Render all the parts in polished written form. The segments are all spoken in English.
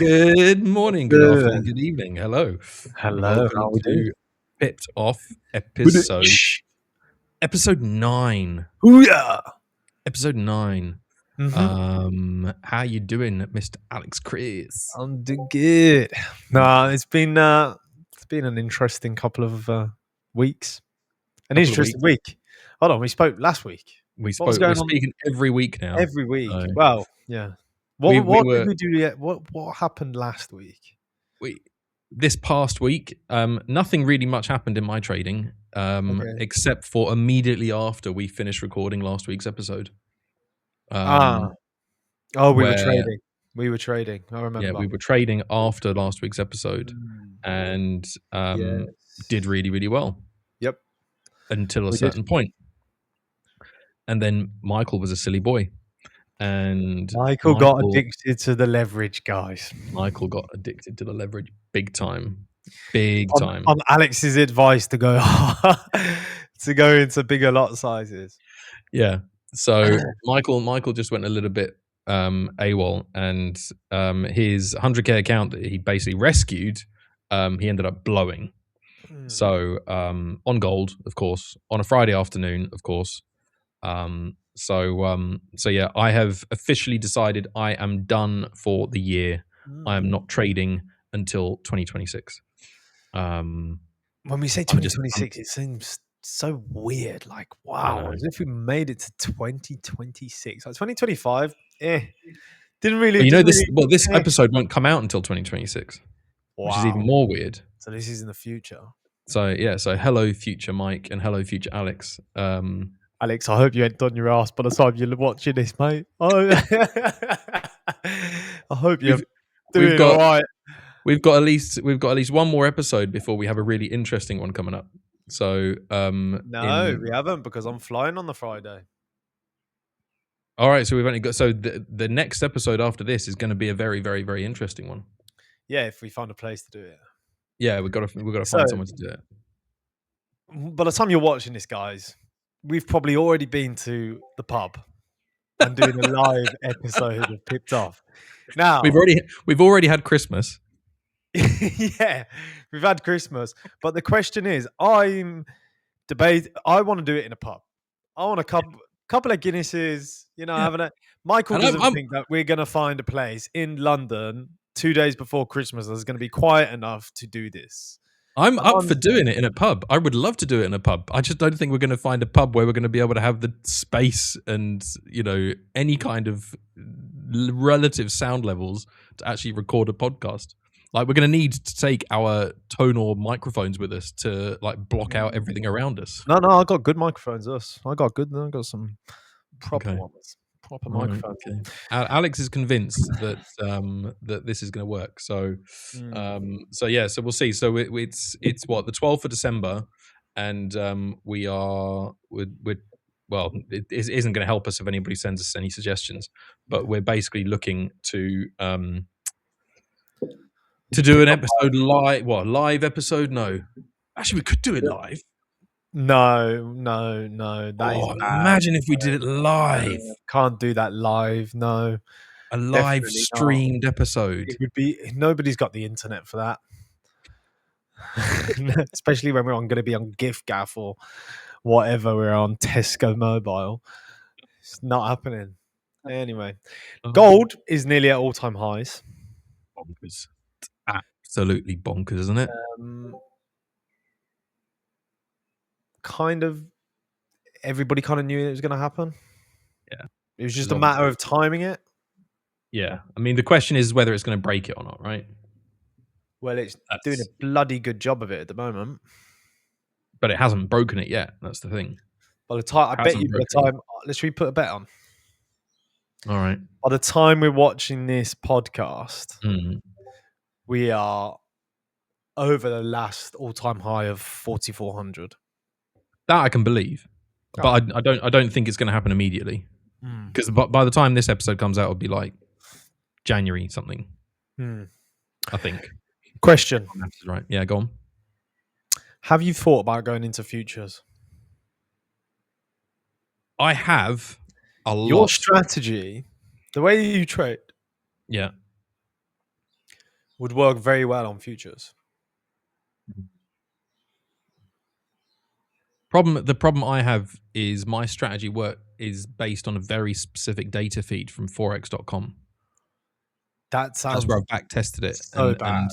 Good morning, good afternoon, good evening. Hello. Hello, how Welcome we doing? to Pipped Off episode 9. Hoo-yah! Episode 9. Mhm. How you doing, Mr. Alex Chris? I'm doing good. No, it's been an interesting couple of weeks. An Couple of interesting week. Hold on, we spoke last week. We're What was going on speaking every week now. every week? So Well, yeah. we What were did we do yet? What happened last week? this past week, nothing really much happened in my trading, except for immediately after we finished recording last week's episode. We were where- trading. We were trading. I remember. Yeah, we were trading after last week's episode and did really, really well. Yep. Until a certain point. And then Michael was a silly boy. And Michael got addicted to the leverage, guys. Michael got addicted to the leverage big time. Big time. On Alex's advice to go to go into bigger lot sizes. Yeah. So Michael just went a little bit AWOL, and his 100K account that he basically rescued, he ended up blowing. So on gold, of course, on a Friday afternoon, of course. So yeah, I have officially decided I am done for the year. I am not trading until 2026. When we say 2026, it seems so weird. Like, wow, as if we made it to 2026. Like 2025, didn't really. This episode won't come out until 2026, which is even more weird. So this is in the future. So yeah, so hello future Mike and hello future Alex. Alex, I hope you ain't done your ass by the time you're watching this, mate. Oh, I hope you're doing all right. We've got at least one more episode before we have a really interesting one coming up. So no, we haven't, because I'm flying on the Friday. All right, so we've only got the next episode after this is going to be a very, very, very interesting one. Yeah, if we find a place to do it. Yeah, we've got to find someone to do it. By the time you're watching this, guys, we've probably already been to the pub and doing a live episode of Pipped Off. Now we've already had Christmas. Yeah, we've had Christmas, but the question is, I want to do it in a pub. I want a couple of Guinnesses, having a. Michael doesn't think that we're going to find a place in London 2 days before Christmas that's going to be quiet enough to do this. I'm up for doing it in a pub. I would love to do it in a pub. I just don't think we're going to find a pub where we're going to be able to have the space and, any kind of relative sound levels to actually record a podcast. Like, we're going to need to take our tonal microphones with us to block out everything around us. No, I got good microphones. I got some proper ones. Proper microphones. Okay. Alex is convinced that that this is going to work. So yeah. So we'll see. So it's what, the 12th of December, and it isn't going to help us if anybody sends us any suggestions. But we're basically looking to do an episode live episode. No, actually, we could do it live. No. That is bad. Imagine if we did it live. Can't do that live. No, a live streamed episode. It would be. Nobody's got the internet for that. Especially when we're going to be on GiftGaff or whatever. We're on Tesco Mobile. It's not happening. Anyway, gold is nearly at all-time highs. Bonkers. It's absolutely bonkers, isn't it? Kind of. Everybody kind of knew it was going to happen. Yeah. It was just a matter of timing it. Yeah. I mean, the question is whether it's going to break it or not, right? Well, it's doing a bloody good job of it at the moment. But it hasn't broken it yet. That's the thing. By the time, I bet you by the time, let's put a bet on. All right. By the time we're watching this podcast, we are over the last all-time high of 4,400. That I can believe, but I don't think it's going to happen immediately, because by the time this episode comes out, it'll be like January something. I think. Question. Right? Yeah, go on. Have you thought about going into futures? I have a lot. Your strategy, the way you trade, yeah, would work very well on futures. The problem I have is my strategy work is based on a very specific data feed from forex.com. That That's sounds where I've back tested it, so bad. and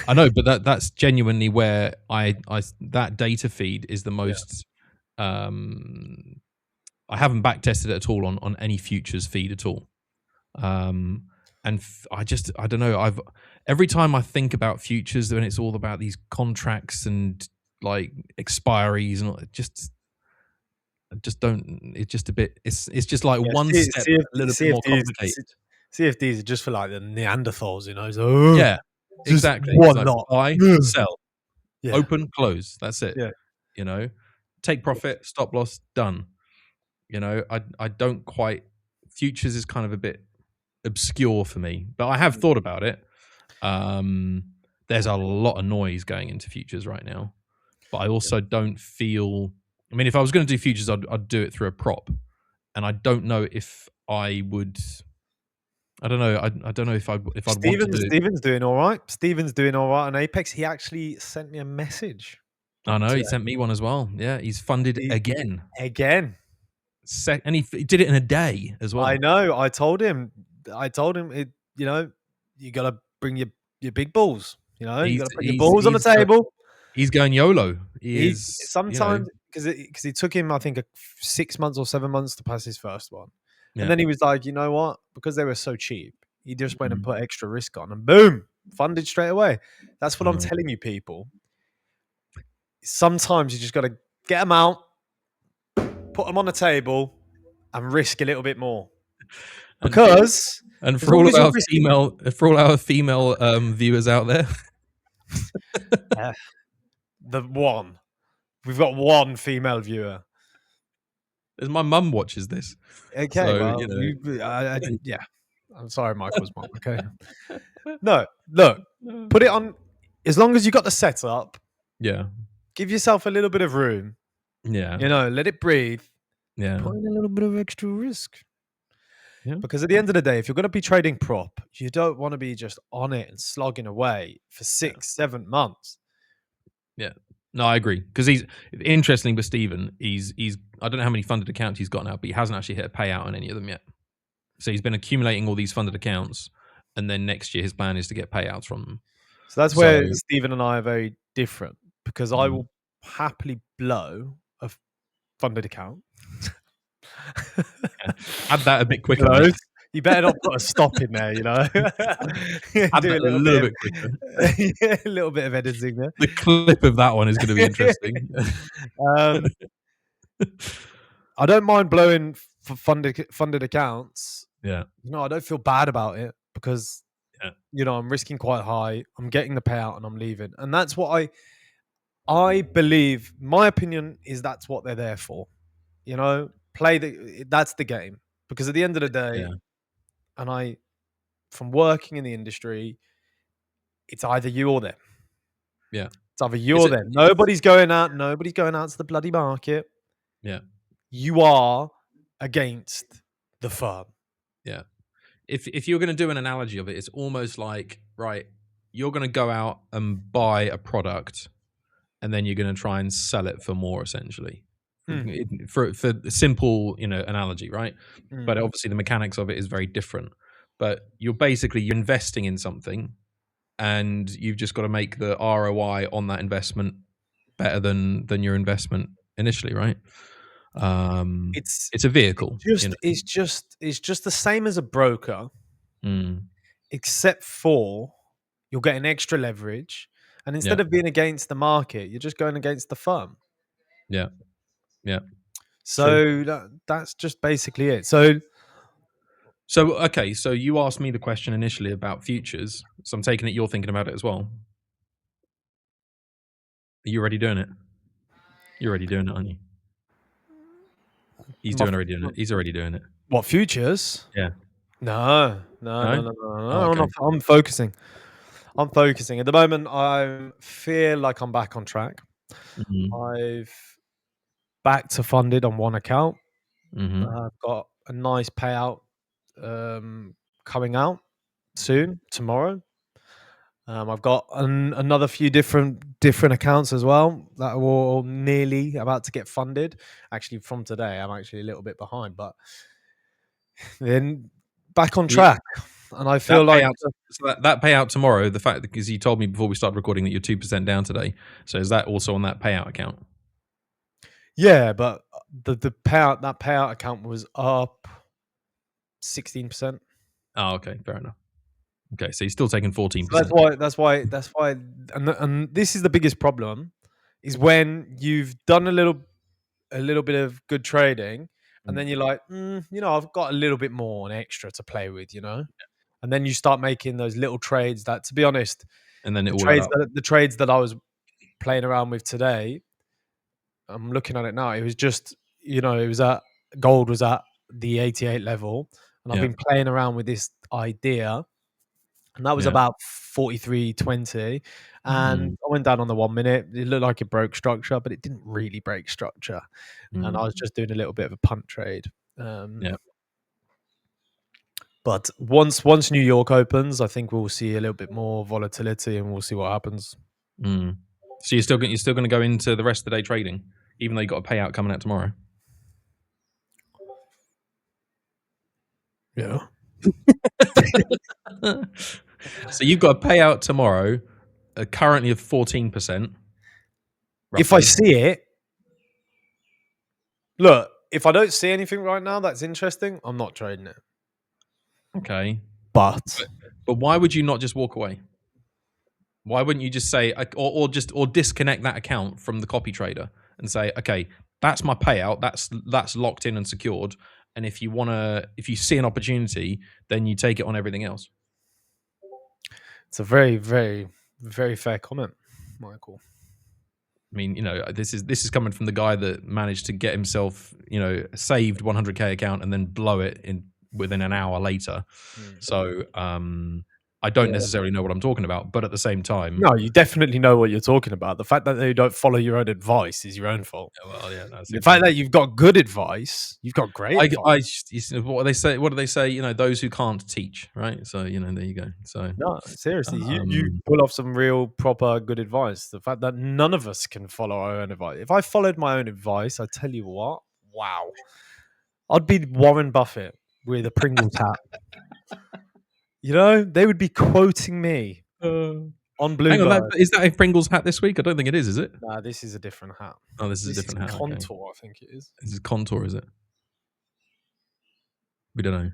I know, but that's genuinely where I that data feed is the most. I haven't back tested it at all on any futures feed at all. And I don't know. Every time I think about futures, then it's all about these contracts and like expiries and all, I just don't. It's just a bit. It's just like one step a little bit more complicated. CFDs are just for like the Neanderthals, you know. So, Yeah, just exactly. It's one like knot. buy, sell, Yeah. open, close. That's it. Yeah. You know, take profit, stop loss, done. You know, I don't quite. Futures is kind of a bit obscure for me, but I have thought about it. There's a lot of noise going into futures right now, but I also don't feel. I mean, if I was going to do futures, I'd do it through a prop, and I don't know if I would. I don't know. I don't know if I'd want to do it. Steven's doing all right. Steven's doing all right on Apex. He actually sent me a message. I know he sent me one as well. Yeah, he's funded again. Again. And he did it in a day as well. I know. I told him. It. You know, you got to bring your big balls. You know, you got to put your balls on the table. He's going YOLO. He's sometimes because he took him, I think, 6 months or 7 months to pass his first one, and then he was like, you know what? Because they were so cheap, he just went and put extra risk on, and boom, funded straight away. That's what I'm telling you, people. Sometimes you just got to get them out, put them on the table, and risk a little bit more. Because for all our female viewers out there, we've got one female viewer. As my mum watches this. Okay, so, well, yeah. I'm sorry, Michael's mum. Okay. No, look, put it on. As long as you got the setup, give yourself a little bit of room. Yeah, you know, let it breathe. Yeah, put in a little bit of extra risk. Yeah, because at the end of the day, if you're going to be trading prop, you don't want to be just on it and slogging away for 6-7 months. Yeah. No, I agree. Because he's interesting with Steven, he's I don't know how many funded accounts he's got now, but he hasn't actually hit a payout on any of them yet. So he's been accumulating all these funded accounts, and then next year his plan is to get payouts from them. So that's where Steven and I are very different, because I will happily blow a funded account. Add that a bit quicker. You better not put a stop in there, you know. Add that a little bit quicker. Yeah, a little bit of editing there. The clip of that one is going to be interesting. I don't mind blowing for funded accounts. Yeah. You know, I don't feel bad about it because, you know, I'm risking quite high. I'm getting the payout and I'm leaving. And that's what I believe. My opinion is that's what they're there for. You know, that's the game. Because at the end of the day, and from working in the industry, it's either you or them. Yeah. It's either you or them. Nobody's going out to the bloody market. Yeah. You are against the firm. Yeah. If you're going to do an analogy of it, it's almost like, right, you're going to go out and buy a product and then you're going to try and sell it for more, essentially. For a simple, you know, analogy, right? But obviously the mechanics of it is very different. But you're investing in something, and you've just got to make the ROI on that investment better than your investment initially, right? It's a vehicle. It's just the same as a broker, except for you're getting extra leverage, and instead of being against the market, you're just going against the firm. Yeah. Yeah. So that's just basically it. So okay. So you asked me the question initially about futures. So I'm taking it you're thinking about it as well. Are you already doing it? You're already doing it, aren't you? He's already doing it. What, futures? Yeah. No. Oh, okay. I'm focusing. At the moment, I feel like I'm back on track. I've back to funded on one account. I've got a nice payout coming out soon, tomorrow. I've got another few different accounts as well that are all nearly about to get funded. Actually, from today, I'm actually a little bit behind, but then back on track. And I feel like that payout tomorrow, the fact because you told me before we started recording that you're 2% down today. So is that also on that payout account? yeah, but the payout account was up 16%. Oh, okay, fair enough. Okay, so you're still taking 14%. So that's why, and this is the biggest problem, is when you've done a little bit of good trading, and then you're like, I've got a little bit more and extra to play with, and then you start making those little trades that, to be honest, and then it all adds up. the trades that I was playing around with today, I'm looking at it now. It was just, it was gold was at the 88 level, and I've been playing around with this idea, and that was about 43.20, and I went down on the 1 minute. It looked like it broke structure, but it didn't really break structure, and I was just doing a little bit of a punt trade. But once New York opens, I think we'll see a little bit more volatility, and we'll see what happens. So you're still going to go into the rest of the day trading, even though you got a payout coming out tomorrow. Yeah. So you've got a payout tomorrow, currently of 14%. If I see it, look, if I don't see anything right now that's interesting, I'm not trading it. Okay. But why would you not just walk away? Why wouldn't you just say, or disconnect that account from the copy trader and say, okay, that's my payout, that's locked in and secured, and if you see an opportunity, then you take it on everything else. It's a very, very, very fair comment, Michael. I mean, this is coming from the guy that managed to get himself, saved 100K account and then blow it within an hour later. So I don't necessarily know what I'm talking about, but at the same time, no, you definitely know what you're talking about. The fact that you don't follow your own advice is your own fault. Well, yeah, that's the fact that you've got good advice, you've got great advice. What do they say? What do they say? Those who can't teach, right? So there you go. So no, seriously, you pull off some real proper good advice. The fact that none of us can follow our own advice. If I followed my own advice, I tell you what, wow, I'd be Warren Buffett with a Pringles hat. They would be quoting me on Bloomberg. Hang on, is that a Pringles hat this week? I don't think it is it? Nah, this is a different hat. Oh, this is a different hat. Contour, I think it is. This is Contour, is it? We don't know.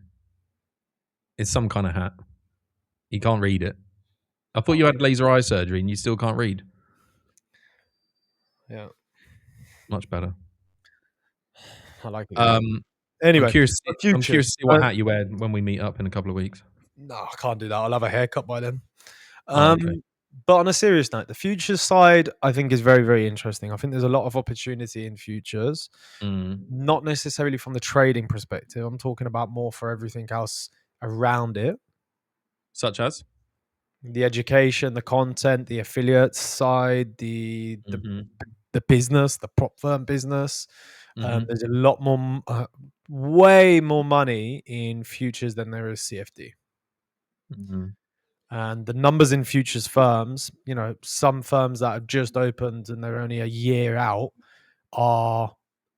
It's some kind of hat. You can't read it. I thought you had laser eye surgery and you still can't read. Yeah. Much better. I like it. Anyway, I'm curious to see what hat you wear when we meet up in a couple of weeks. No, I can't do that. I'll have a haircut by then. Okay. But on a serious note, the futures side, I think, is very, very interesting. I think there's a lot of opportunity in futures, not necessarily from the trading perspective. I'm talking about more for everything else around it. Such as? The education, the content, the affiliate side, the business, the prop firm business. There's a lot more, way more money in futures than there is CFD. And the numbers in futures firms, some firms that have just opened and they're only a year out are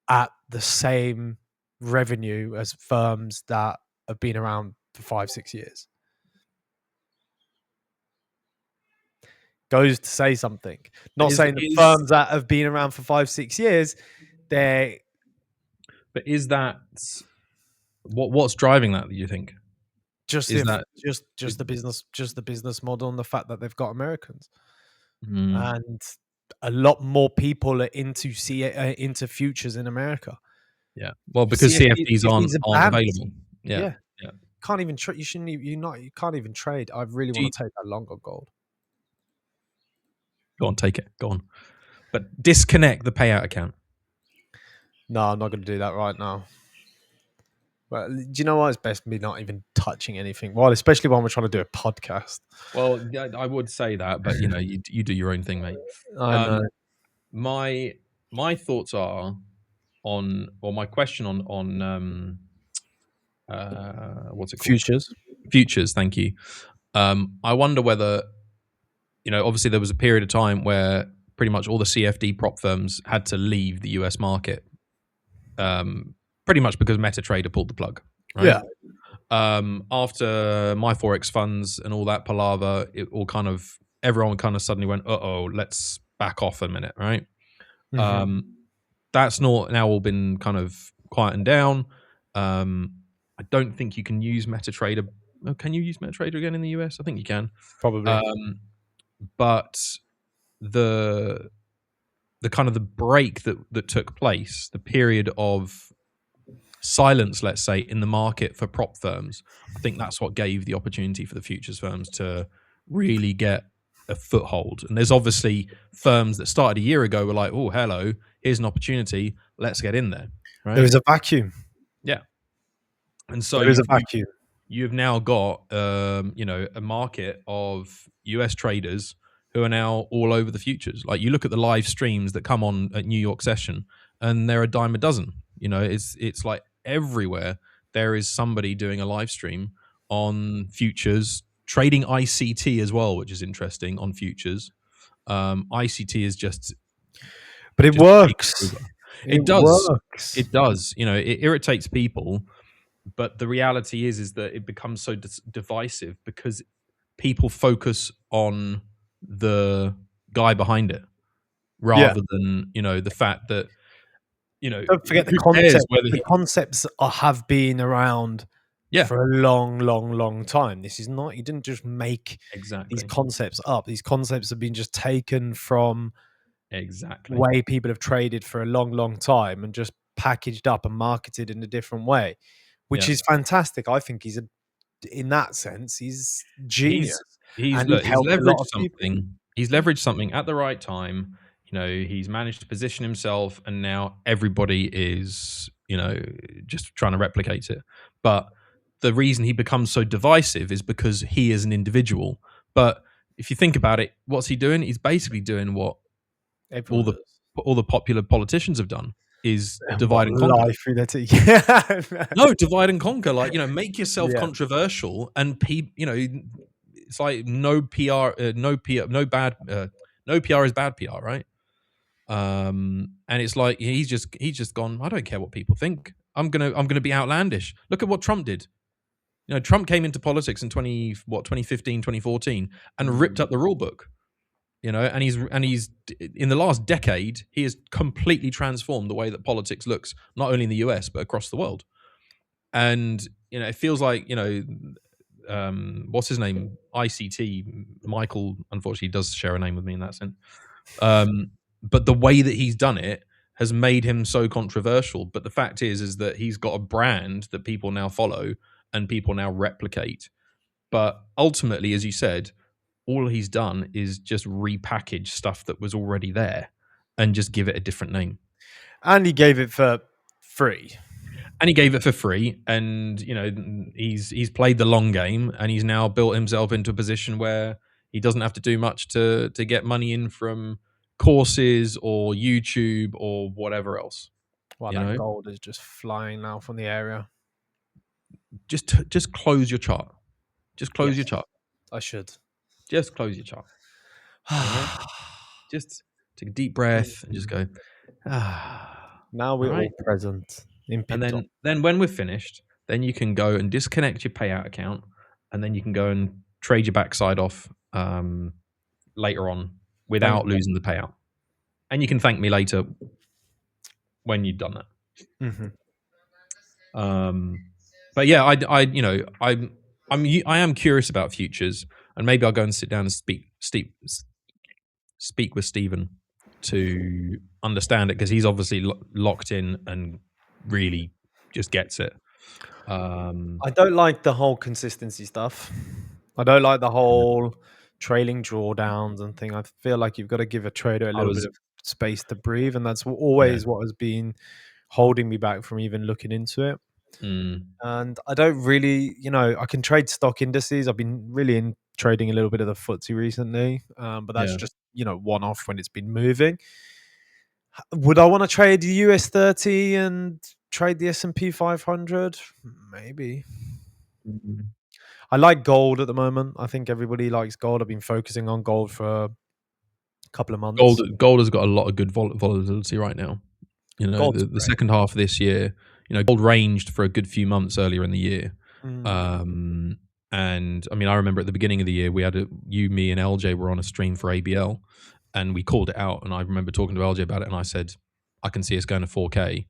at the same revenue as firms that have been around for 5-6 years. Goes to say something. Not saying the firms that have been around for 5-6 years, they're. But is that what's driving that? Do you think? Just the business model and the fact that they've got Americans, and a lot more people are into futures in America. Yeah, well, because CFDs aren't available. Yeah. Can't even trade. You shouldn't. You can't even trade. I really want to take that long on gold. Go on, take it. Go on, but disconnect the payout account. No, I'm not going to do that right now. Well, do you know what? It's best me not even touching anything. Well, especially when we're trying to do a podcast. Well, yeah, I would say that, but you do your own thing, mate. I know. My thoughts are on, or my question on what's it called? Futures. Futures. Thank you. I wonder whether obviously there was a period of time where pretty much all the CFD prop firms had to leave the US market, pretty much because MetaTrader pulled the plug, right? Yeah. After my Forex funds and all that palaver, everyone kind of suddenly went, let's back off a minute, right? Mm-hmm. That's not now all been kind of quietened down. I don't think you can use MetaTrader. Oh, can you use MetaTrader again in the US? I think you can. Probably. But the kind of the break that took place, the period of silence, let's say, in the market for prop firms, I think that's what gave the opportunity for the futures firms to really get a foothold. And there's obviously firms that started a year ago were like, oh, hello, here's an opportunity, let's get in there, right? There is a vacuum. Yeah. And so there is a vacuum. You've now got a market of US traders who are now all over the futures. Like, you look at the live streams that come on at New York session, and they're a dime a dozen. It's like everywhere there is somebody doing a live stream on futures, trading ICT as well, which is interesting on futures. ICT is but it works. It does. Works. It does. It irritates people. But the reality is that it becomes so divisive because people focus on the guy behind it rather than, the fact that, don't forget the concept. The concepts have been around for a long, long, long time. This is not, he didn't just make these concepts up. These concepts have been just taken from the way people have traded for a long, long time and just packaged up and marketed in a different way. Which is fantastic. I think in that sense, he's genius. He's leveraged something. He's leveraged something at the right time. He's managed to position himself, and now everybody is, just trying to replicate it. But the reason he becomes so divisive is because he is an individual. But if you think about it, what's he doing? He's basically doing what all the popular politicians have done. Is divide and conquer. No, divide and conquer. Like, make yourself controversial, and it's like no PR is bad PR, right? And it's like he's just gone, I don't care what people think. I'm gonna be outlandish. Look at what Trump did. Trump came into politics in 2015, 2014, and ripped up the rule book. And he's in the last decade, he has completely transformed the way that politics looks, not only in the US but across the world. And it feels like what's his name, ICT Michael, unfortunately does share a name with me in that sense. But the way that he's done it has made him so controversial. But the fact is that he's got a brand that people now follow and people now replicate. But ultimately, as you said, all he's done is just repackage stuff that was already there and just give it a different name. And he gave it for free. And he's played the long game, and he's now built himself into a position where he doesn't have to do much to get money in from courses or YouTube or whatever else. Wow, that gold is just flying now from the area. Just close your chart. Just close your chart. I should. Just close your chart. Just take a deep breath and just go. Now we're all present. And then when we're finished, then you can go and disconnect your payout account, and then you can go and trade your backside off later on without losing the payout. And you can thank me later when you've done that. Mm-hmm. But yeah, I am curious about futures. And maybe I'll go and sit down and speak with Stephen to understand it, because he's obviously locked in and really just gets it. I don't like the whole consistency stuff. I don't like the whole trailing drawdowns and thing. I feel like you've got to give a trader a little bit of space to breathe, and that's always what has been holding me back from even looking into it. And I don't really, I can trade stock indices. I've been really trading a little bit of the FTSE recently, but that's just, one off when it's been moving. Would I want to trade the US 30 and trade the S&P 500? Maybe. I like gold at the moment. I think everybody likes gold. I've been focusing on gold for a couple of months. Gold has got a lot of good volatility right now. You know, Gold's the great. second half of this year, you know, gold ranged for a good few months earlier in the year. Mm. And I mean, I remember at the beginning of the year, we had you, me, and LJ were on a stream for ABL, and we called it out. And I remember talking to LJ about it, and I said, I can see us going to 4K.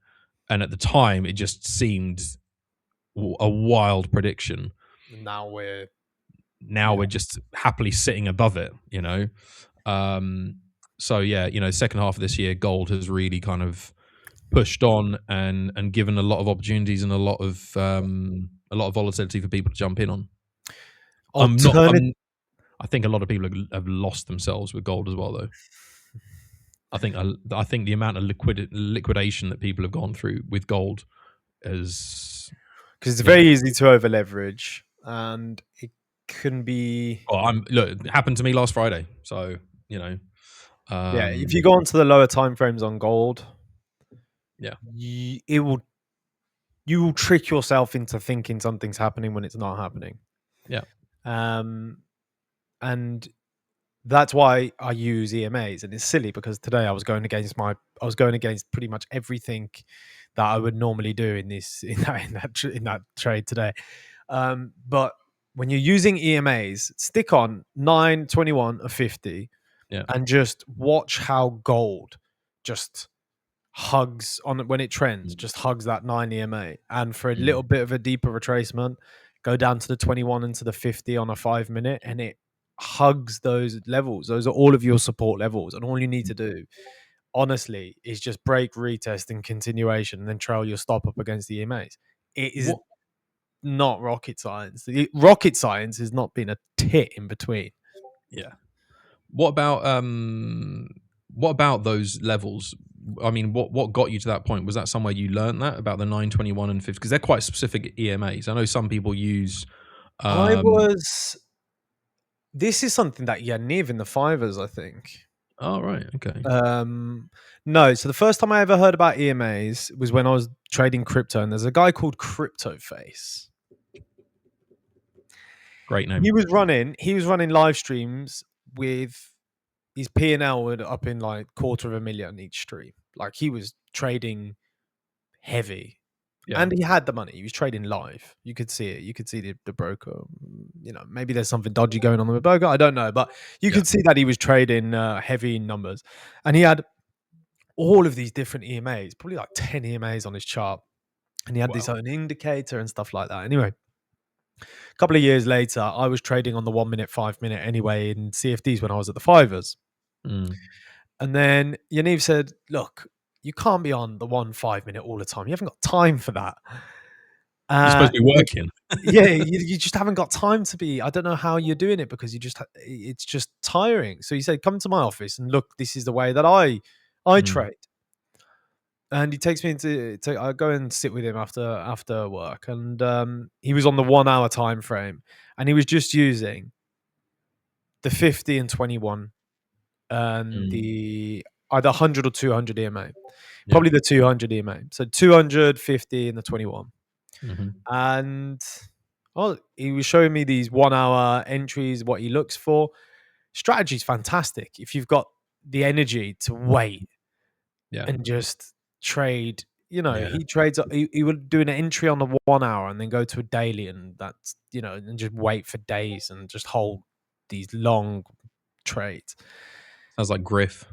And at the time, it just seemed a wild prediction. Now we're Just happily sitting above it, you know. So yeah, you know, second half of this year, gold has really kind of pushed on and given a lot of opportunities and a lot of volatility for people to jump in on. I think a lot of people have lost themselves with gold as well, though. I think the amount of liquidation that people have gone through with gold is because it's very easy to over leverage, and it can be. It happened to me last Friday, so you know. If you go onto the lower time frames on gold, you will trick yourself into thinking something's happening when it's not happening. Yeah. And that's why I use EMAs, and it's silly because today I was going against pretty much everything that I would normally do in that trade today. But when you're using EMAs, stick on 9, 21, or 50, and just watch how gold just hugs on when it trends, just hugs that 9 EMA, and for a little bit of a deeper retracement, go down to the 21 and to the 50 on a 5 minute, and it hugs those levels. Those are all of your support levels, and all you need to do, honestly, is just break, retest, and continuation, and then trail your stop up against the EMAs. It is not rocket science. The rocket science has not been a tit in between. Yeah. What about those levels? I mean, what got you to that point? Was that somewhere you learned that about the 9, 21, and 50? Because they're quite specific EMAs. I know some people use. This is something that Yaniv in the Fivers, I think. Oh, right. Okay. No. So the first time I ever heard about EMAs was when I was trading crypto, and there's a guy called Crypto Face. Great name. He was running live streams with his P&L up in like $250,000 each stream. Like, he was trading heavy. Yeah. And he had the money. He was trading live. You could see it. You could see the broker. You know, maybe there's something dodgy going on with the broker. I don't know. But you could see that he was trading heavy numbers. And he had all of these different EMAs, probably like 10 EMAs on his chart. And he had this own indicator and stuff like that. Anyway, a couple of years later, I was trading on the 1 minute, 5 minute anyway in CFDs when I was at the Fivers. And then Yaniv said, look, you can't be on the 1 5 minute all the time. You haven't got time for that. You're supposed to be working. You just haven't got time to be. I don't know how you're doing it, because it's just tiring. So he said, come to my office and look, this is the way that I trade. And he takes me into. I go and sit with him after work, and he was on the 1 hour time frame, and he was just using the 50 and 21, and the either 100 or 200 EMA, probably the 200 EMA. So 250 and the 21, and he was showing me these 1 hour entries, what he looks for. Strategy is fantastic if you've got the energy to wait and just trade. You know, he trades. He would do an entry on the 1 hour and then go to a daily, and that's, you know, and just wait for days and just hold these long trades. Sounds like Griff.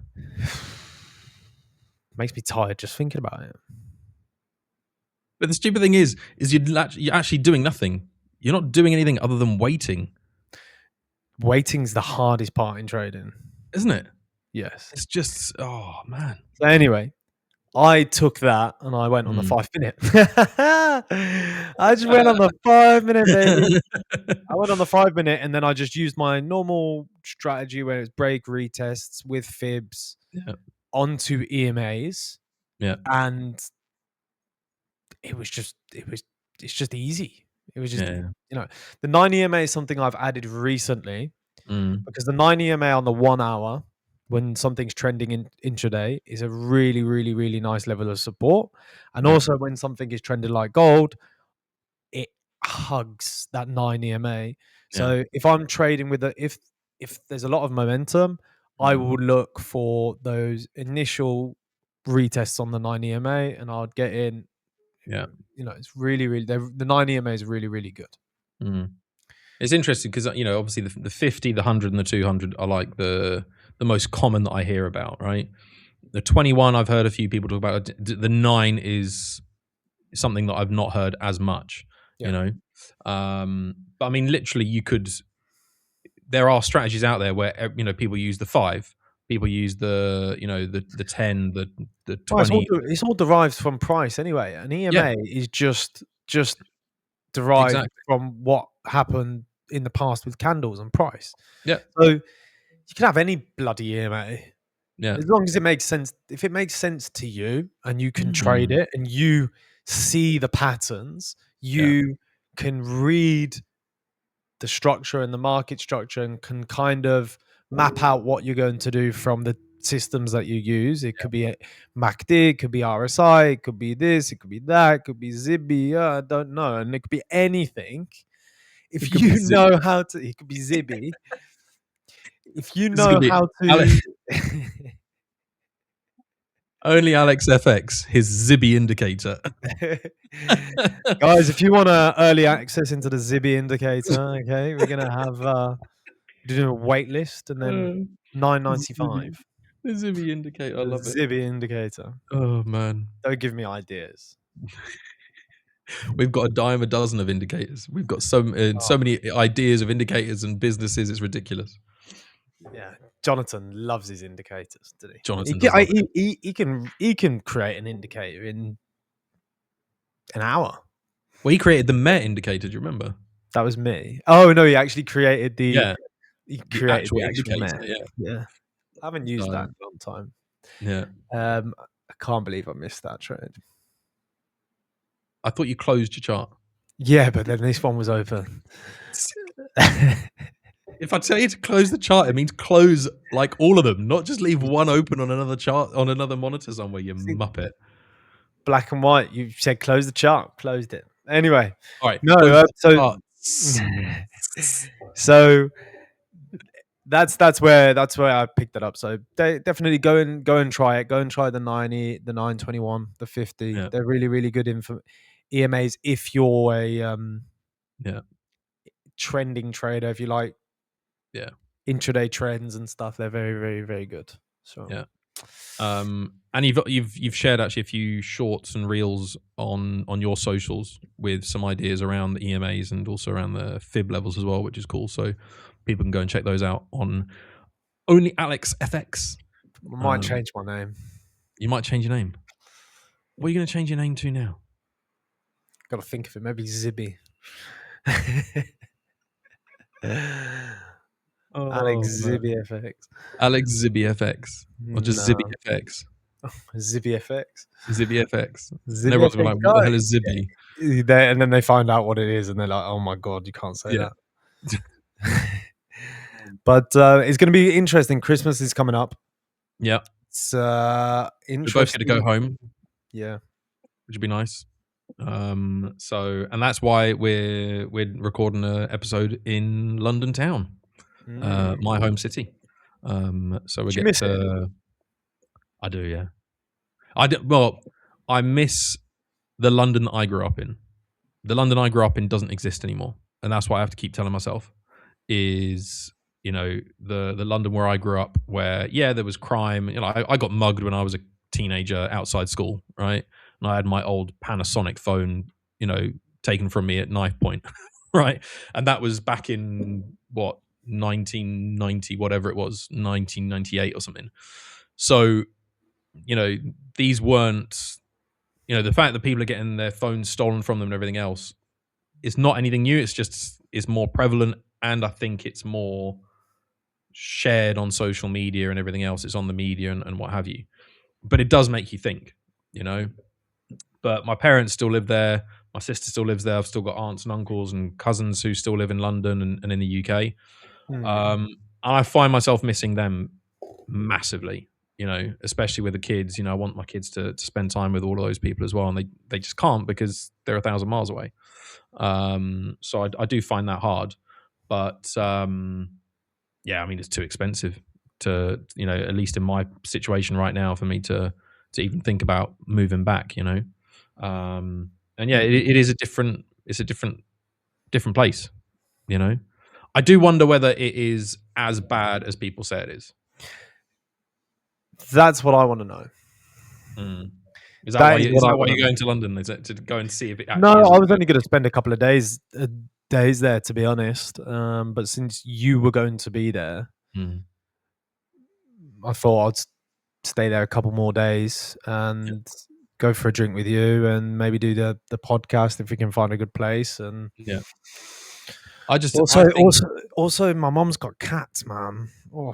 Makes me tired just thinking about it. But the stupid thing is you're actually doing nothing. You're not doing anything other than waiting. Waiting's the hardest part in trading, isn't it? Yes. It's just, oh man. So anyway, I took that and I went on the 5 minute. I just went on the 5 minute, baby. I went on the 5 minute, and then I just used my normal strategy where it's break, retests with fibs onto EMAs. Yeah. And it's just easy. It was just, you know, the 9 EMA is something I've added recently, because the 9 EMA on the 1 hour, when something's trending in intraday, is a really, really, really nice level of support. And also when something is trending like gold, it hugs that 9 EMA. So if I'm trading with if there's a lot of momentum, I will look for those initial retests on the 9 EMA, and I'll get in. Yeah. It's really, really, the 9 EMA is really, really good. It's interesting because, obviously the 50, the 100, and the 200 are like the most common that I hear about, right? The 21, I've heard a few people talk about. The 9 is something that I've not heard as much, But I mean, literally, there are strategies out there where, people use the 5, people use the 10, the 20. It's all derived from price anyway. An EMA is just derived from what happened in the past with candles and price. Yeah. So you can have any bloody EMA. Yeah. As long as it makes sense. If it makes sense to you and you can trade it and you see the patterns, you can read the structure and the market structure and can kind of map out what you're going to do from the systems that you use. It could be MACD, it could be RSI, it could be this, it could be that, it could be Zibby, I don't know. And it could be anything. If you know how to, it could be Zibby. If you know how to... Only Alex FX, his Zibby indicator. Guys, if you want early access into the Zibby indicator, okay, we're going to have do a wait list and then $9.95. The Zibby indicator, I love it. Zibby indicator. Oh, man. Don't give me ideas. We've got a dime a dozen of indicators. We've got so many ideas of indicators and businesses. It's ridiculous. Yeah, Jonathan loves his indicators, doesn't he? Jonathan he can create an indicator in an hour. Well, he created the Met indicator. Do you remember? That was me. Oh no, he actually created the actual Met. Yeah. I haven't used that in a long time. Yeah. I can't believe I missed that trade. I thought you closed your chart. Yeah, but then this one was open. If I tell you to close the chart, it means close like all of them, not just leave one open on another chart on another monitor somewhere, you muppet. Black and white. You said close the chart, closed it. Anyway. All right. No, so that's where I picked it up. So definitely go and try it. Go and try the 90, the 921, the 50. Yeah. They're really, really good EMAs if you're a trending trader, if you like intraday trends and stuff. They're very, very, very good. So and you've shared actually a few shorts and reels on your socials with some ideas around the EMAs and also around the fib levels as well, which is cool. So people can go and check those out on Only Alex FX. I might change my name. You might change your name. What are you going to change your name to now? Got to think of it. Maybe Zibby. Alex Zibby FX. Alex Zibby FX. Or just Zibby FX. Zibby FX. Zibby FX. And everyone's like, what the hell is Zibby? And then they find out what it is and they're like, oh my God, you can't say that. But it's going to be interesting. Christmas is coming up. Yeah. It's We're interesting. both going to go home. Yeah. Which would be nice. And that's why we're recording an episode in London town. My home city. So we get to... I do, yeah. I miss the London I grew up in. The London I grew up in doesn't exist anymore. And that's what I have to keep telling myself is, the London where I grew up where, there was crime. I got mugged when I was a teenager outside school, right? And I had my old Panasonic phone, taken from me at knife point, right? And that was back in, 1990, whatever it was, 1998 or something. So, these weren't, the fact that people are getting their phones stolen from them and everything else, it's not anything new. It's more prevalent. And I think it's more shared on social media and everything else. It's on the media and what have you. But it does make you think, But my parents still live there. My sister still lives there. I've still got aunts and uncles and cousins who still live in London and in the UK. I find myself missing them massively. you know, especially with the kids. You know, I want my kids to spend time with all of those people as well, and they just can't because they're 1,000 miles away. So I do find that hard, but yeah, I mean, it's too expensive to, you know, at least in my situation right now, for me to even think about moving back, you know. And yeah, it is it's a different place, you know. I do wonder whether it is as bad as people say it is. That's what I want to know. Is that why you're going to London? Is it to go and see if it actually No, is? I was only going to spend a couple of days there, to be honest. But since you were going to be there, I thought I'd stay there a couple more days and go for a drink with you, and maybe do the podcast if we can find a good place. And yeah, also, my mom's got cats, man. Oh.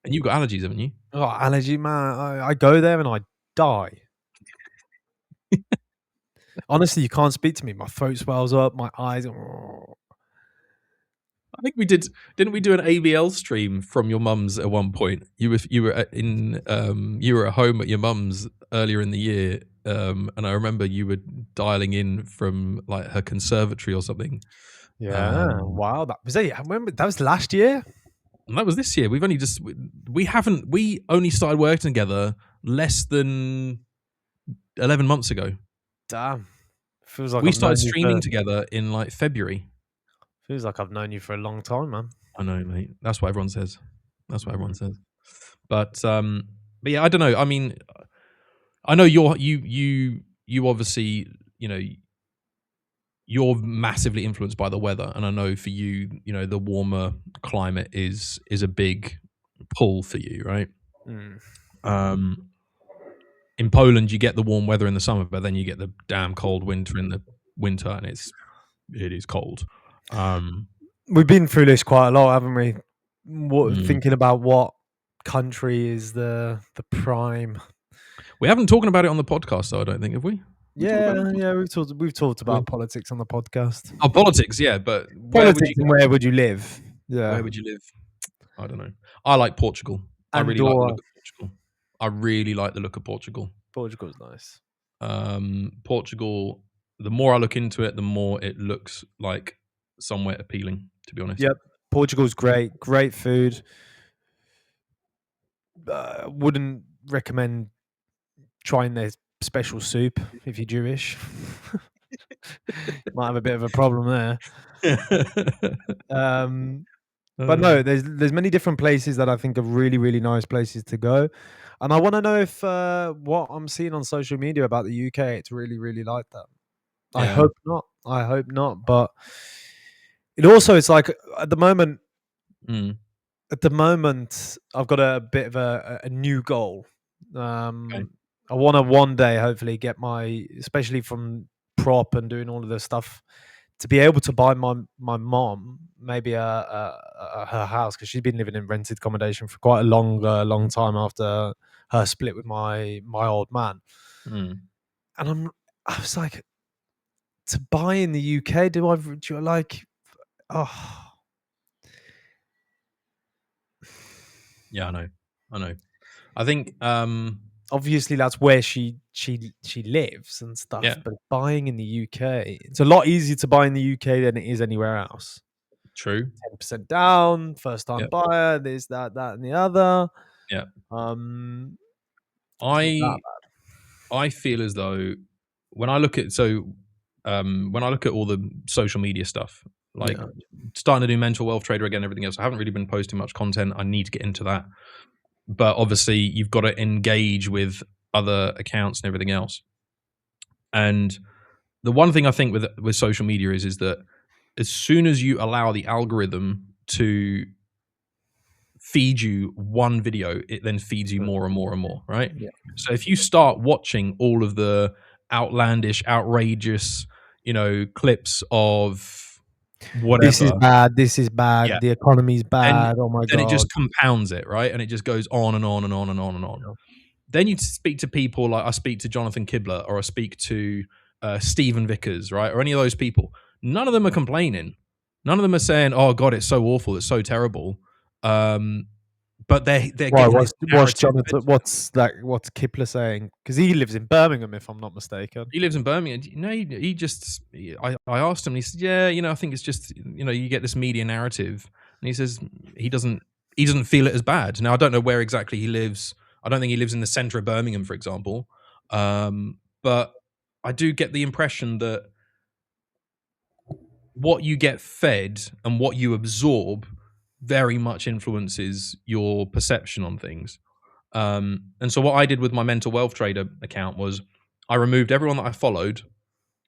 And you've got allergies, haven't you? Oh, allergy, man. I go there and I die. Honestly, you can't speak to me. My throat swells up, my eyes. Oh. I think we did. Didn't we do an ABL stream from your mum's at one point? You were you were at home at your mum's earlier in the year, and I remember you were dialing in from like her conservatory or something. Yeah, wow, that was it. I remember that was last year. And that was this year. We only started working together less than 11 months ago. Damn, feels like we started streaming together in like February. Feels like I've known you for a long time, man. I know, mate. That's what everyone says. But yeah, I don't know. I mean, I know you obviously, you know, you're massively influenced by the weather, and I know for you, you know, the warmer climate is a big pull for you, right? In Poland, you get the warm weather in the summer, but then you get the damn cold winter in the winter, and it is cold. We've been through this quite a lot, haven't we? Thinking about what country is the prime. We haven't talked about it on the podcast, though. I don't think, have we? We've talked about politics on the podcast. Oh, politics, yeah, but where would you live? Yeah, where would you live? I don't know. I like Portugal. I really like the look of Portugal. I really like the look of Portugal. Portugal's nice. Portugal. The more I look into it, the more it looks like somewhere appealing, to be honest. Yep, Portugal's great. Great food. Wouldn't recommend trying their special soup if you're Jewish. Might have a bit of a problem there. But no, there's many different places that I think are really, really nice places to go. And I want to know if what I'm seeing on social media about the UK, it's really, really like that. Yeah. I hope not. But it also, it's like at the moment, I've got a bit of a new goal. Okay. I want to one day hopefully get especially from prop and doing all of this stuff, to be able to buy my mom maybe her house, because she's been living in rented accommodation for quite a long time after her split with my old man. And I was like, to buy in the UK, do I like? Oh, yeah, I know. I think obviously that's where she lives and stuff. Yeah. But buying in the UK, it's a lot easier to buy in the UK than it is anywhere else. True. 10% down, first time buyer, this, that, and the other. Yeah. I feel as though when I look at all the social media stuff, like starting to do Mental Wealth Trader again, everything else, I haven't really been posting much content. I need to get into that. But obviously you've got to engage with other accounts and everything else. And the one thing I think with social media is that as soon as you allow the algorithm to feed you one video, it then feeds you more and more and more, right? Yeah. So if you start watching all of the outlandish, outrageous, you know, clips of whatever. This is bad. Yeah. The economy's bad. Oh my God. Then it just compounds it, right? And it just goes on and on and on and on and on. Yeah. Then you speak to people like I speak to Jonathan Kibler, or I speak to Stephen Vickers, right? Or any of those people. None of them are complaining. None of them are saying, oh God, it's so awful. It's so terrible. But but they're Why? getting this What's narrative. Jonathan? What's Kipler saying? Because he lives in Birmingham, if I'm not mistaken. He lives in Birmingham. You know, I asked him, and he said, yeah, you know, I think it's just, you know, you get this media narrative, and he says he doesn't feel it as bad. Now, I don't know where exactly he lives. I don't think he lives in the centre of Birmingham, for example. But I do get the impression that what you get fed and what you absorb very much influences your perception on things. And so what I did with my Mental Wealth Trader account was I removed everyone that I followed,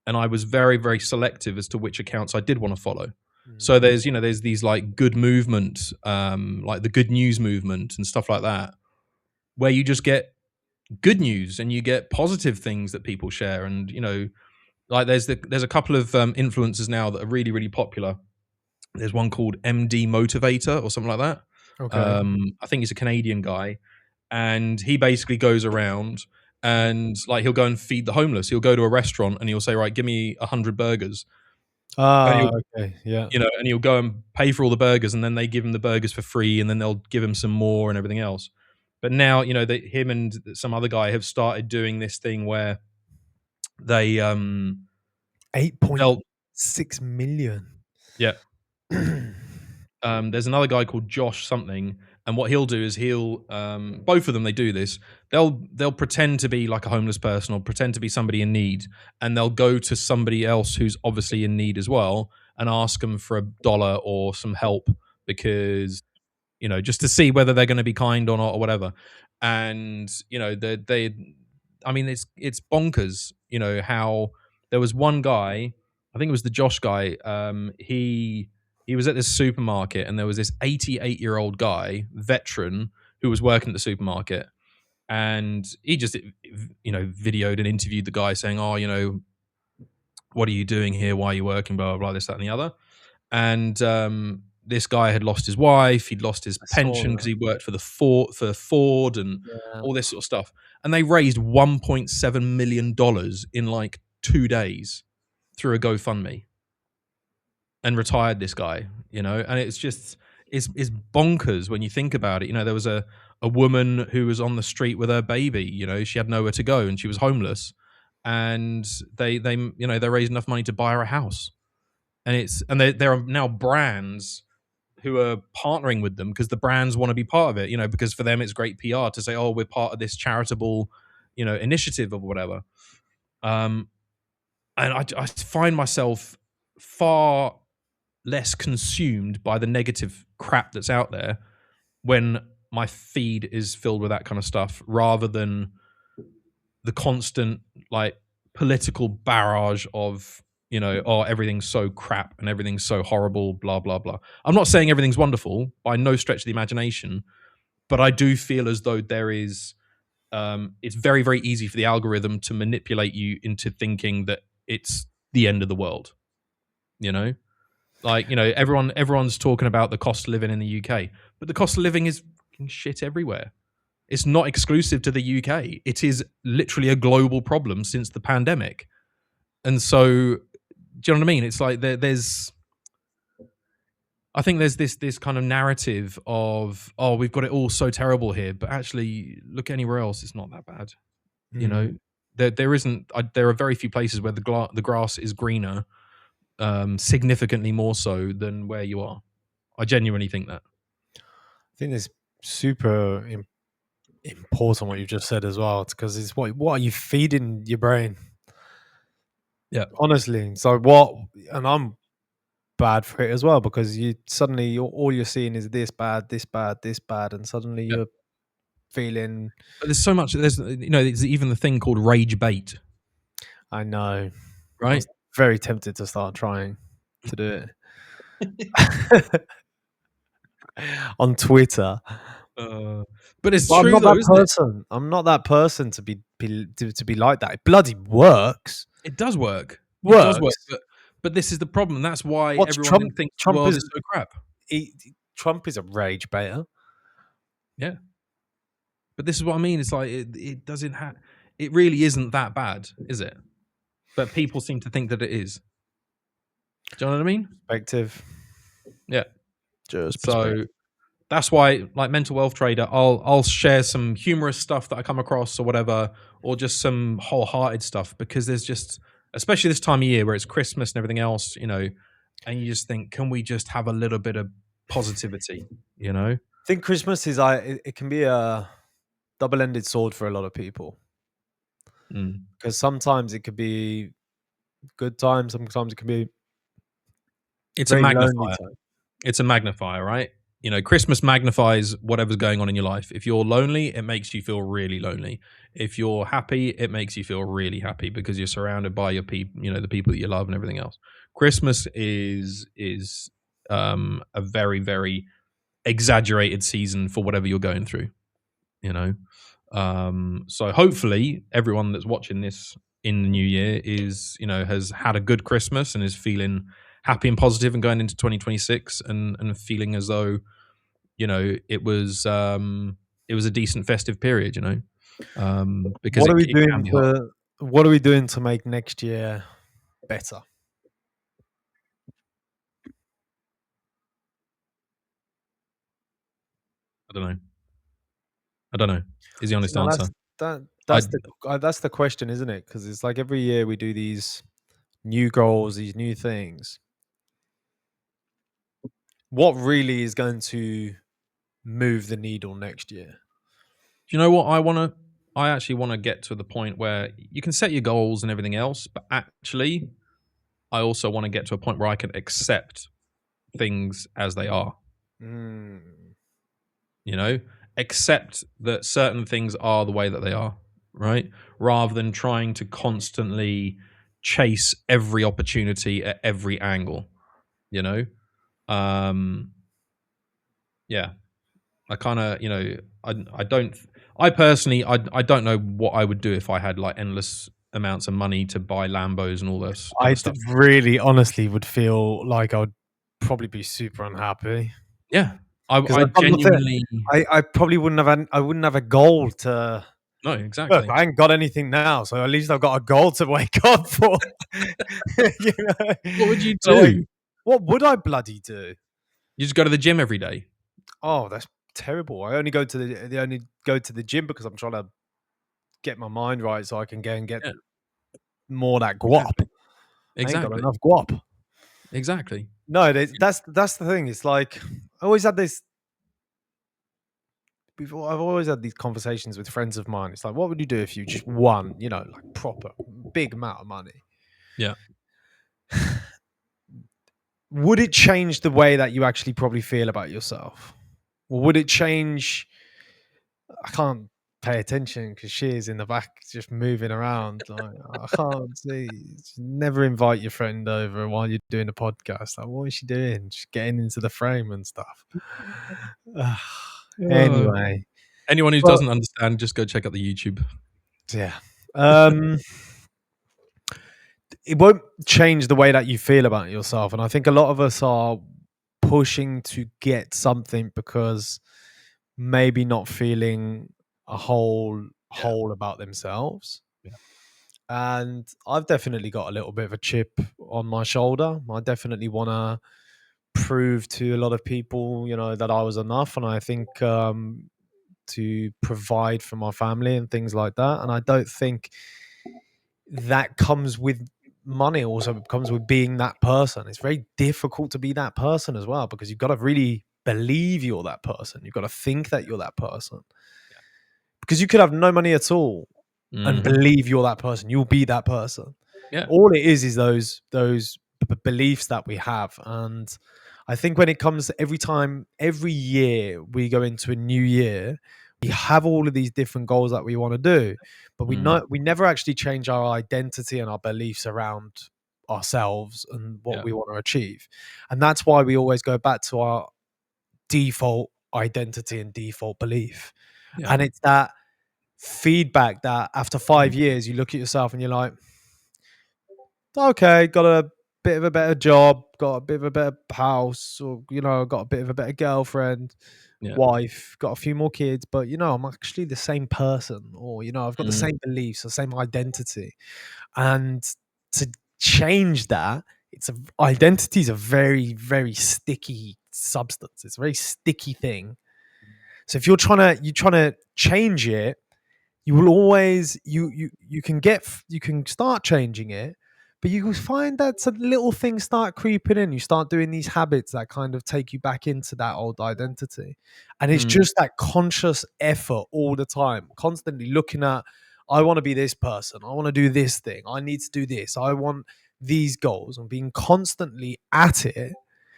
and I was very, very selective as to which accounts I did want to follow. So there's these like good movement, like the good news movement and stuff like that, where you just get good news and you get positive things that people share. And, you know, like there's a couple of influencers now that are really, really popular. There's one called MD Motivator or something like that. Okay. I think he's a Canadian guy, and he basically goes around and like he'll go and feed the homeless. He'll go to a restaurant and he'll say, right, give me 100 burgers. And he'll, Okay. Yeah. you know, and he'll go and pay for all the burgers, and then they give him the burgers for free, and then they'll give him some more and everything else. But now, you know, him and some other guy have started doing this thing where they 8.6 million. Yeah. There's another guy called Josh something, and what he'll do is he'll both of them, they do this. They'll pretend to be like a homeless person or pretend to be somebody in need, and they'll go to somebody else who's obviously in need as well and ask them for $1 or some help, because, you know, just to see whether they're going to be kind or not or whatever. And, you know, I mean, it's bonkers, you know, how there was one guy, I think it was the Josh guy, he was at this supermarket, and there was this 88-year-old guy, veteran, who was working at the supermarket, and he just, you know, videoed and interviewed the guy saying, oh, you know, what are you doing here? Why are you working? Blah, blah, blah, this, that, and the other. And this guy had lost his wife. He'd lost his pension because he worked for Ford and all this sort of stuff. And they raised $1.7 million in like 2 days through a GoFundMe and retired this guy, you know. And it's just, it's bonkers when you think about it. You know, there was a woman who was on the street with her baby, you know, she had nowhere to go and she was homeless, and they you know, they raised enough money to buy her a house. And there are now brands who are partnering with them because the brands want to be part of it, you know, because for them it's great PR to say, oh, we're part of this charitable, you know, initiative or whatever. And I find myself far less consumed by the negative crap that's out there when my feed is filled with that kind of stuff, rather than the constant like political barrage of, you know, oh, everything's so crap and everything's so horrible, blah, blah, blah. I'm not saying everything's wonderful by no stretch of the imagination, but I do feel as though there is, it's very, very easy for the algorithm to manipulate you into thinking that it's the end of the world, you know? Like, you know, everyone's talking about the cost of living in the UK, but the cost of living is fucking shit everywhere. It's not exclusive to the UK. It is literally a global problem since the pandemic. And so, do you know what I mean? It's like I think there's this kind of narrative of, oh, we've got it all so terrible here, but actually look anywhere else, it's not that bad. You know, there isn't. There are very few places where the grass is greener, significantly more so than where you are. I genuinely think that. I think it's super important what you just said as well, because it's what are you feeding your brain? Yeah, honestly. So what? And I'm bad for it as well, because you suddenly all you're seeing is this bad, this bad, this bad, and suddenly yeah. you're feeling. But there's so much. There's, you know, there's even the thing called rage bait. I know. I Right. was very tempted to start trying to do it on Twitter. But it's But true, I'm not though, that isn't it? person. I'm not that person to be like that. It bloody works. It does work. Works. It does work. But this is the problem. That's why What's everyone thinks the world is so crap. Trump is a rage baiter. Yeah. But this is what I mean. It's like it doesn't have. It really isn't that bad, is it? But people seem to think that it is. Do you know what I mean? Perspective. Yeah. Just So that's why, like Mental Wealth Trader, I'll share some humorous stuff that I come across or whatever, or just some wholehearted stuff, because there's just, especially this time of year where it's Christmas and everything else, and you just think, can we just have a little bit of positivity, I think Christmas is it can be a double-ended sword for a lot of people, Mm. because sometimes it could be good times, sometimes it can be It's a very lonely magnifier. time. It's a magnifier, right? Christmas magnifies whatever's going on in your life. If you're lonely, it makes you feel really lonely. If you're happy, it makes you feel really happy because you're surrounded by your people, the people that you love and everything else. Christmas is a very, very exaggerated season for whatever you're going through. So hopefully everyone that's watching this in the new year has had a good Christmas and is feeling happy and positive and going into 2026 and feeling as though it was a decent festive period, because What are we it can doing be hard. to make next year better? I don't know is the honest No, answer. I that's the question, isn't it? Because it's like every year we do these new goals, these new things. What really is going to move the needle next year? Do you know what I actually want to get to the point where you can set your goals and everything else, but actually I also want to get to a point where I can accept things as they are, Mm. accept that certain things are the way that they are, right? Rather than trying to constantly chase every opportunity at every angle, you know? Yeah. I kind of, I don't, I personally, I don't know what I would do if I had like endless amounts of money to buy Lambos and all this other stuff. Really, honestly, would feel like I would probably be super unhappy Yeah. because I I've got nothing. genuinely, I probably I wouldn't have a goal to no, look. exactly. I ain't got anything now, so at least I've got a goal to wake up for. You know? What would you So, like, do? what would I bloody do? You just go to the gym every day. Oh, that's terrible. I only go to the gym because I'm trying to get my mind right so I can go and get Yeah, more of that guap. exactly. I ain't got Exactly. enough guap. Exactly. No, that's the thing. It's like I always had this before. I've always had these conversations with friends of mine. It's like, what would you do if you just won, like proper big amount of money? Yeah. Would it change the way that you actually probably feel about yourself? Or would it change? I can't pay attention because she is in the back just moving around. Like, I can't see. Never invite your friend over while you're doing a podcast. Like, what is she doing? Just getting into the frame and stuff. Uh, Anyway, anyone who but doesn't understand, just go check out the YouTube. yeah, it won't change the way that you feel about yourself, and I think a lot of us are pushing to get something because maybe not feeling a Yeah. whole about themselves. Yeah. And I've definitely got a little bit of a chip on my shoulder. I definitely want to prove to a lot of people, that I was enough. And I think to provide for my family and things like that. And I don't think that comes with money, also it comes with being that person. It's very difficult to be that person as well because you've got to really believe you're that person. You've got to think that you're that person because you could have no money at all and Hmm. believe you're that person. You'll be that person. Yeah. All it is those beliefs that we have. And I think when it comes to every year we go into a new year, we have all of these different goals that we want to do, but Mm. we never actually change our identity and our beliefs around ourselves and what Yeah. we want to achieve. And that's why we always go back to our default identity and default belief. Yeah. And it's that feedback that after 5 years you look at yourself and you're like, okay, got a bit of a better job, got a bit of a better house, or got a bit of a better girlfriend, Yeah. wife, got a few more kids, but I'm actually the same person, or I've got the Mm. same beliefs, the same identity. And to change that, identity is a very, very sticky substance. It's a very sticky thing. So if you're trying to change it, you will always you can start changing it, but you will find that some little things start creeping in. You start doing these habits that kind of take you back into that old identity, and it's Mm, just that conscious effort all the time, constantly looking at, I want to be this person, I want to do this thing, I need to do this, I want these goals, and being constantly at it.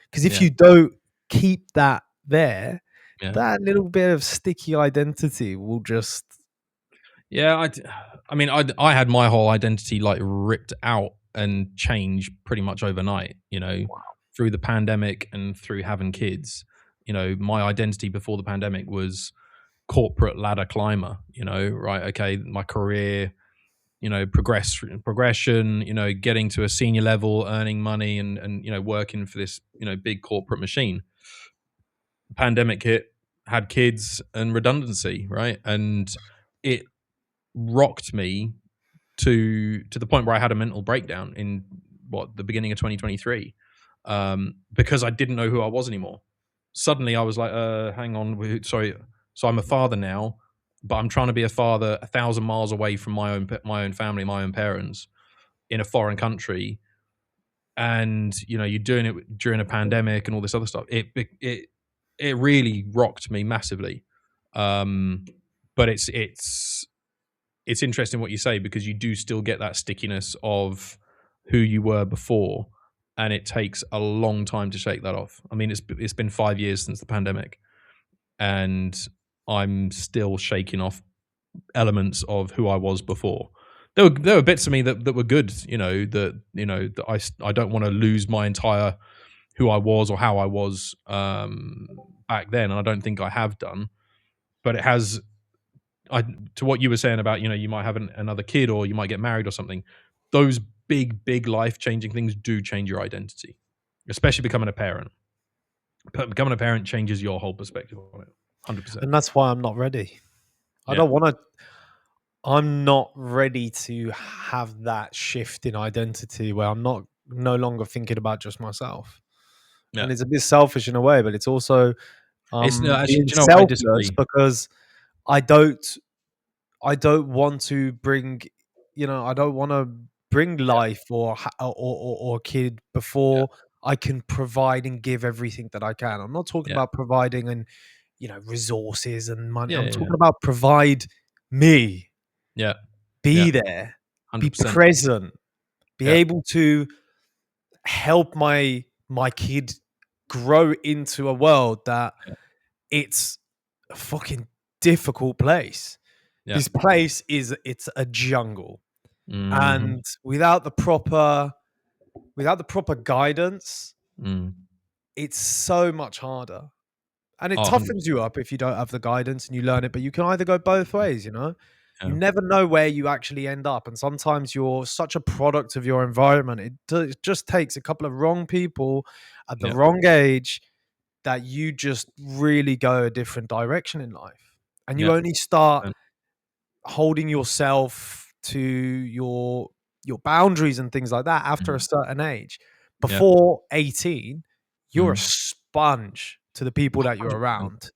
Because if yeah, you don't keep that there, yeah. that little bit of sticky identity will just Yeah, I mean, I had my whole identity like ripped out and changed pretty much overnight. Through the pandemic and through having kids. My identity before the pandemic was corporate ladder climber. Right? Okay, my career. Progression. Getting to a senior level, earning money, and working for this big corporate machine. Pandemic hit, had kids, and redundancy. Right, and it rocked me to the point where I had a mental breakdown in the beginning of 2023, because I didn't know who I was anymore. Suddenly, I was like, "Hang on, sorry." So I'm a father now, but I'm trying to be a father 1,000 miles away from my own family, my own parents, in a foreign country, and you're doing it during a pandemic and all this other stuff. It really rocked me massively, but it's interesting what you say, because you do still get that stickiness of who you were before, and it takes a long time to shake that off. I mean, it's been 5 years since the pandemic, and I'm still shaking off elements of who I was before. There were bits of me that were good, that I don't want to lose my entire who I was or how I was back then, and I don't think I have done. But it has, to what you were saying about, you might have another kid, or you might get married or something. Those big life changing things do change your identity, especially becoming a parent. But becoming a parent changes your whole perspective on it, 100%. and that's why I'm not ready. I Yeah, don't want to. I'm not ready to have that shift in identity where I'm no longer thinking about just myself. yeah. And it's a bit selfish in a way, but it's also It's no, actually, being do you know what? I selfless disagree. because I don't I don't want to bring, I don't want to bring Yeah, life or a kid yeah, before I can provide and give everything that I can. I'm not talking yeah, about providing and resources and money. yeah, I'm yeah, talking about provide me, yeah, yeah. be there, be 100%. present, be Yeah, able to help my kid grow into a world that yeah, it's a fucking difficult place. yeah. This place it's a jungle. Mhm. And without the proper guidance, Mm. it's so much harder. And it Oh, toughens 100%. you up if you don't have the guidance and you learn it, but you can either go both ways, You Yeah, never know where you actually end up. And sometimes you're such a product of your environment. It just takes a couple of wrong people at the yeah, wrong age that you just really go a different direction in life. And you yeah, only start 100%. holding yourself to your boundaries and things like that after a Mhm. certain age. Yeah. Before 18, you're a Mm. sponge to the people that you're 100%. around.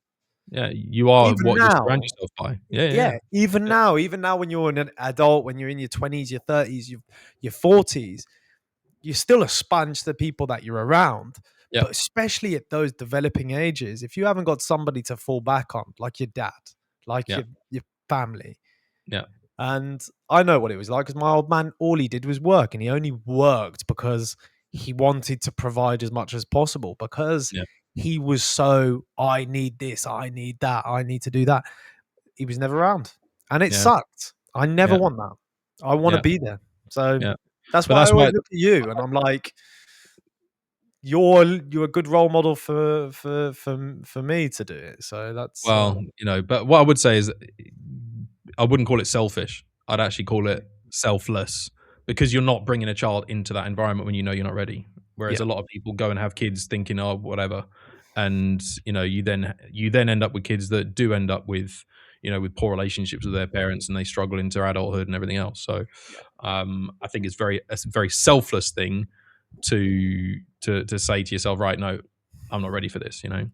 Yeah, you are Even what you surround now, yourself by. Yeah, yeah, yeah, yeah. Yeah, even now when you're an adult, when you're in your 20s, your 30s, your 40s, you're still a sponge to the people that you're around. yeah, But especially at those developing ages, if you haven't got somebody to fall back on, like your dad, like yeah, your family, yeah, and I know what it was like because my old man, all he did was work, and he only worked because he wanted to provide as much as possible because yeah, he was so, I need this, I need that, I need to do that. He was never around, and it yeah, sucked. I never yeah, want that. I want to yeah, be there. So yeah. that's But why I that's always why, look at you, and I'm like, you're a good role model for me to do it. So that's well, but what I would say is, I wouldn't call it selfish. I'd actually call it selfless, because you're not bringing a child into that environment when you know you're not ready. Whereas yeah, a lot of people go and have kids thinking, "Oh, whatever," and you then end up with kids that do end up with with poor relationships with their parents, and they struggle into adulthood and everything else. So, yeah, I think it's a very selfless thing to say to yourself, right? No, I'm not ready for this, you know.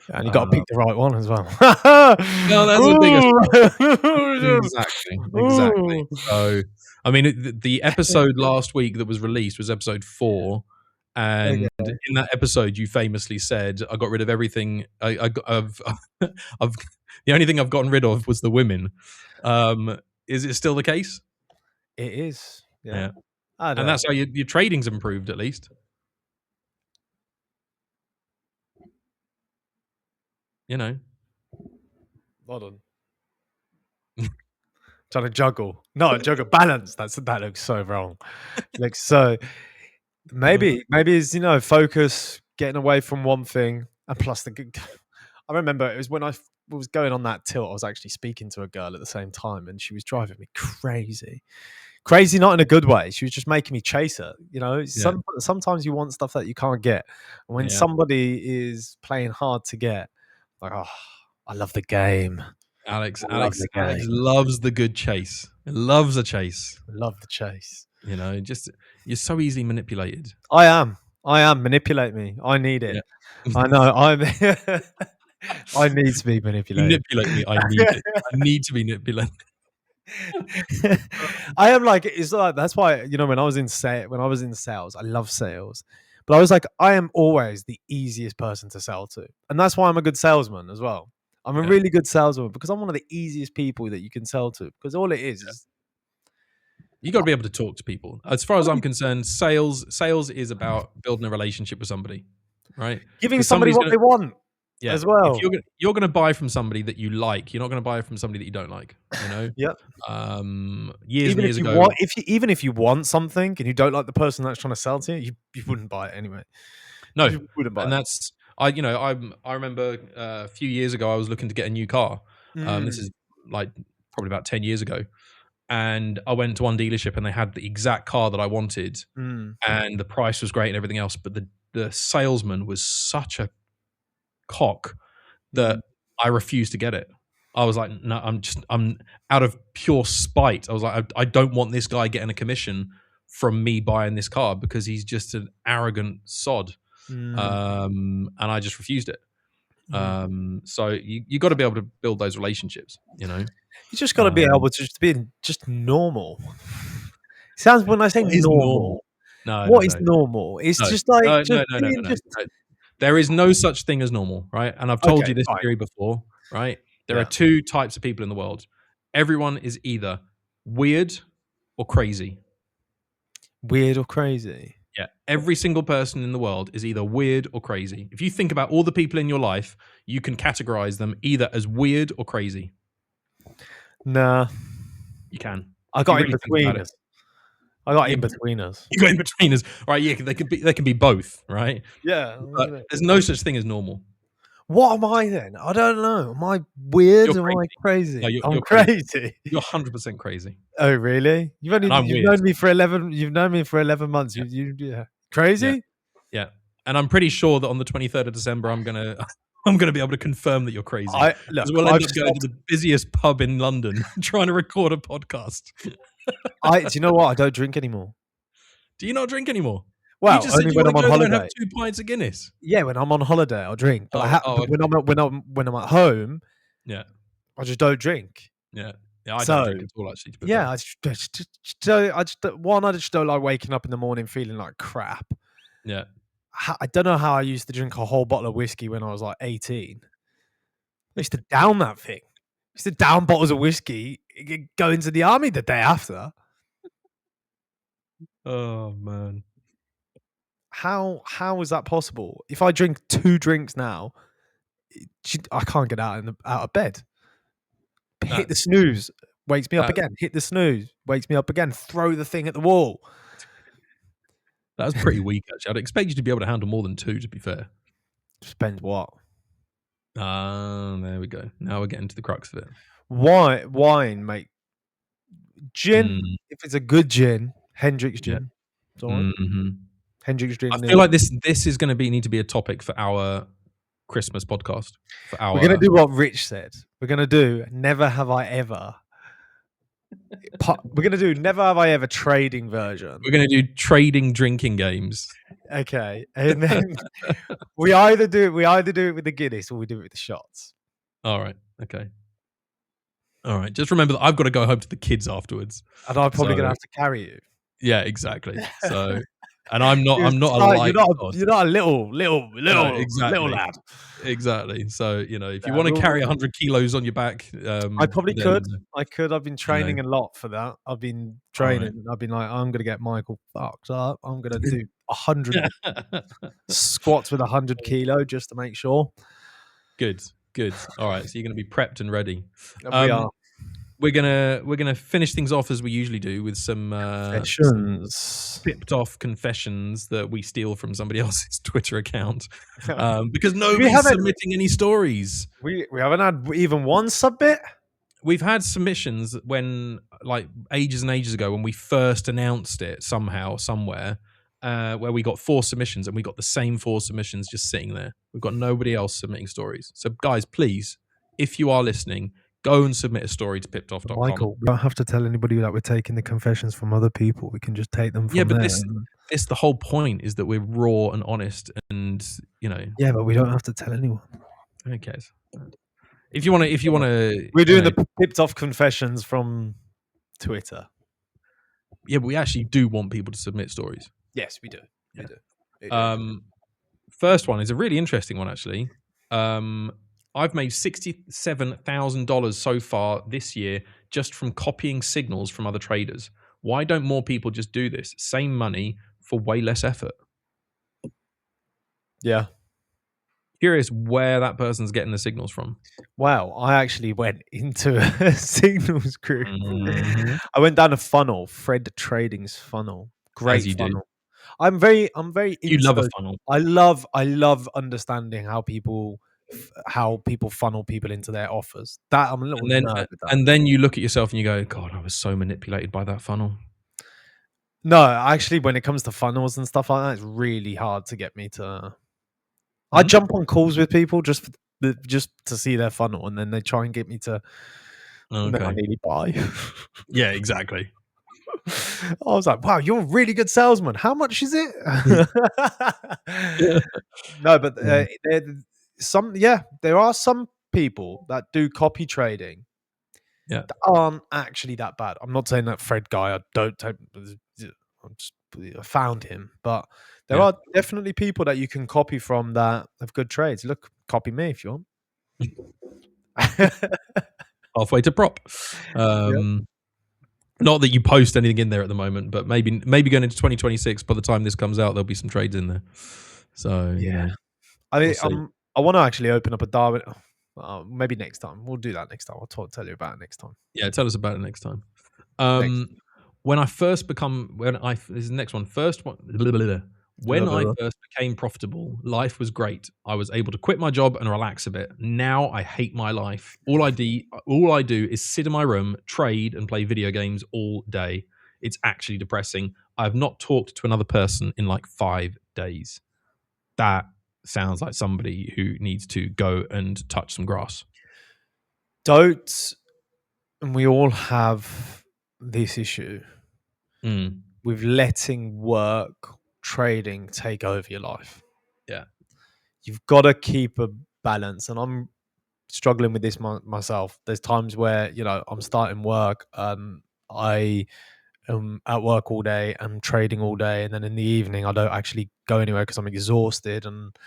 And you got to pick the right one as well. No, that's the biggest Ooh. exactly. Ooh. So, I mean, the episode last week that was released was episode 4, and Okay. in that episode, you famously said, "I got rid of everything. I've the only thing I've gotten rid of was the women." Is it still the case? It is. Yeah. Yeah, I and don't. that's how your trading's improved at least. You know. Hold on. Trying to juggle. No, juggle. Balance. That looks so wrong. Looks so. Maybe it's focus, getting away from one thing, and plus I remember it was when I was going on that tilt. I was actually speaking to a girl at the same time, and she was driving me crazy. Crazy, not in a good way. She was just making me chase her. Yeah. Sometimes you want stuff that you can't get. And when somebody is playing hard to get, like, oh, I love the game. Alex the game. loves the good chase. He loves a chase. I love the chase. You know, just you're so easily manipulated. I am. Manipulate me. I need it. Yeah. I know. I need to be manipulated. Manipulate me. I need it. I need to be manipulated. I am like, it's like, that's why, when I was in sales, I love sales, but I was like, I am always the easiest person to sell to, and that's why I'm a good salesman as well. I'm a really good salesman because I'm one of the easiest people that you can sell to, because all it is You got to be able to talk to people. As far as I'm concerned, sales is about building a relationship with somebody, right? giving somebody what they want. Yeah, as well. If you're going to buy from somebody that you like, you're not going to buy from somebody that you don't like. You know. Yep. Years ago, even if you want something and you don't like the person that's trying to sell to you, you wouldn't buy it anyway. No, you wouldn't buy and it. that's I remember a few years ago I was looking to get a new car. This is like probably about 10 years ago, and I went to one dealership and they had the exact car that I wanted, and the price was great and everything else, but the salesman was such a cock that I refused to get it. I was like, no, I'm out of pure spite. I was like, I don't want this guy getting a commission from me buying this car because he's just an arrogant sod. And I just refused it. So you got to be able to build those relationships, you know. You just got to be able to just be just normal. Sounds when I say normal. No, what is normal? It's just like no. There is no such thing as normal, right? And I've told you this theory before, right? There are two types of people in the world. Everyone is either weird or crazy. Weird or crazy? Yeah. Every single person in the world is either weird or crazy. If you think about all the people in your life, you can categorize them either as weird or crazy. Nah. You can. I got in between us. You got in between us. Right, yeah, they can be both, right? Yeah. But there's no such thing as normal. What am I then? I don't know. Am I weird or am I crazy? No, I'm crazy. You're 100% crazy. Oh, really? You've known me for 11 months. Yeah. Crazy? Yeah. And I'm pretty sure that on the 23rd of December I'm gonna be able to confirm that you're crazy. We'll end up going to the busiest pub in London trying to record a podcast. Do you know what? I don't drink anymore. Do you not drink anymore? Well, you just only when I'm on holiday. Have 2 pints of Guinness. Yeah, when I'm on holiday, I'll drink. But when I'm at home, yeah, I just don't drink. Yeah, I don't drink at all actually. Yeah, I just don't like waking up in the morning feeling like crap. Yeah, I don't know how I used to drink a whole bottle of whiskey when I was like 18. I used to down that thing. I used to down bottles of whiskey, go into the army the day after. Oh man. How is that possible? If I drink 2 drinks now, I can't get out of bed. Hit the snooze, wakes me up again. Hit the snooze, wakes me up again. Throw the thing at the wall. That was pretty weak, actually. I'd expect you to be able to handle more than 2, to be fair. Depends what. There we go. Now we're getting to the crux of it. Wine, mate. Gin, if it's a good gin, Hendrick's gin. It's all right. Hendrick's gin. I feel like this is going to need to be a topic for our Christmas podcast. We're going to do what Rich said. We're going to do Never Have I Ever We're gonna do Never Have I Ever trading version. We're going to do trading drinking games. Okay, and then we either do it with the Guinness or we do it with the shots. All right. Okay. All right. Just remember that I've got to go home to the kids afterwards. And I'm probably gonna have to carry you. Yeah, exactly. So, and I'm not a light. You're not a little exactly. lad. Exactly. So, if you want to carry 100 kilos on your back, I probably could. I could. I've been training a lot for that. I've been training. Right. I've been like, I'm gonna get Michael fucked up. I'm gonna do 100 squats with 100 kilo just to make sure. Good. All right. So you're going to be prepped and ready. We are. We're gonna finish things off as we usually do with some pipped off confessions that we steal from somebody else's Twitter account, because nobody's submitting any stories. We haven't had even one submit. We've had submissions when, like, ages and ages ago when we first announced it somehow, somewhere, where we got 4 submissions and we got the same 4 submissions just sitting there. We've got nobody else submitting stories. So guys, please, if you are listening, go and submit a story to pippedoff.com. Michael, we don't have to tell anybody that we're taking the confessions from other people. We can just take them from there. This the whole point is that we're raw and honest, and Yeah, but we don't have to tell anyone. Who cares? If you want to, we're doing the pipped off confessions from Twitter. Yeah, but we actually do want people to submit stories. Yes, we do. Yeah. We do. First one is a really interesting one, actually. I've made $67,000 so far this year just from copying signals from other traders. Why don't more people just do this? Same money for way less effort. Yeah. Curious where that person's getting the signals from. Wow, I actually went into a signals group. Mm-hmm. I went down a funnel, Fred Trading's funnel. Great funnel. Do. I'm very you love a funnel. I love understanding how people funnel people into their offers. That I'm a little nerd with that. And then you look at yourself and you go, God, I was so manipulated by that funnel. No, actually, when it comes to funnels and stuff like that, it's really hard to get me to. I jump on calls with people just to see their funnel, and then they try and get me to. Okay. Then I nearly buy. Yeah, exactly. I was like, "Wow, you're a really good salesman. How much is it?" No, but there are some people that do copy trading. Yeah, that aren't actually that bad. I'm not saying that Fred guy. I found him, but there are definitely people that you can copy from that have good trades. Look, copy me if you want. Halfway to prop. Not that you post anything in there at the moment, but maybe going into 2026, by the time this comes out, there'll be some trades in there. So I think I want to actually open up a Darwin. Maybe next time. We'll do that next time. I'll tell you about it next time. Yeah, tell us about it next time. When I first became profitable, life was great. I was able to quit my job and relax a bit. Now I hate my life. All I do is sit in my room, trade, and play video games all day. It's actually depressing. I have not talked to another person in like 5 days. That sounds like somebody who needs to go and touch some grass. And we all have this issue with letting work, trading take over your life. Yeah. You've got to keep a balance. And I'm struggling with this myself. There's times where, I'm starting work. I am at work all day and trading all day. And then in the evening, I don't actually go anywhere because I'm exhausted. And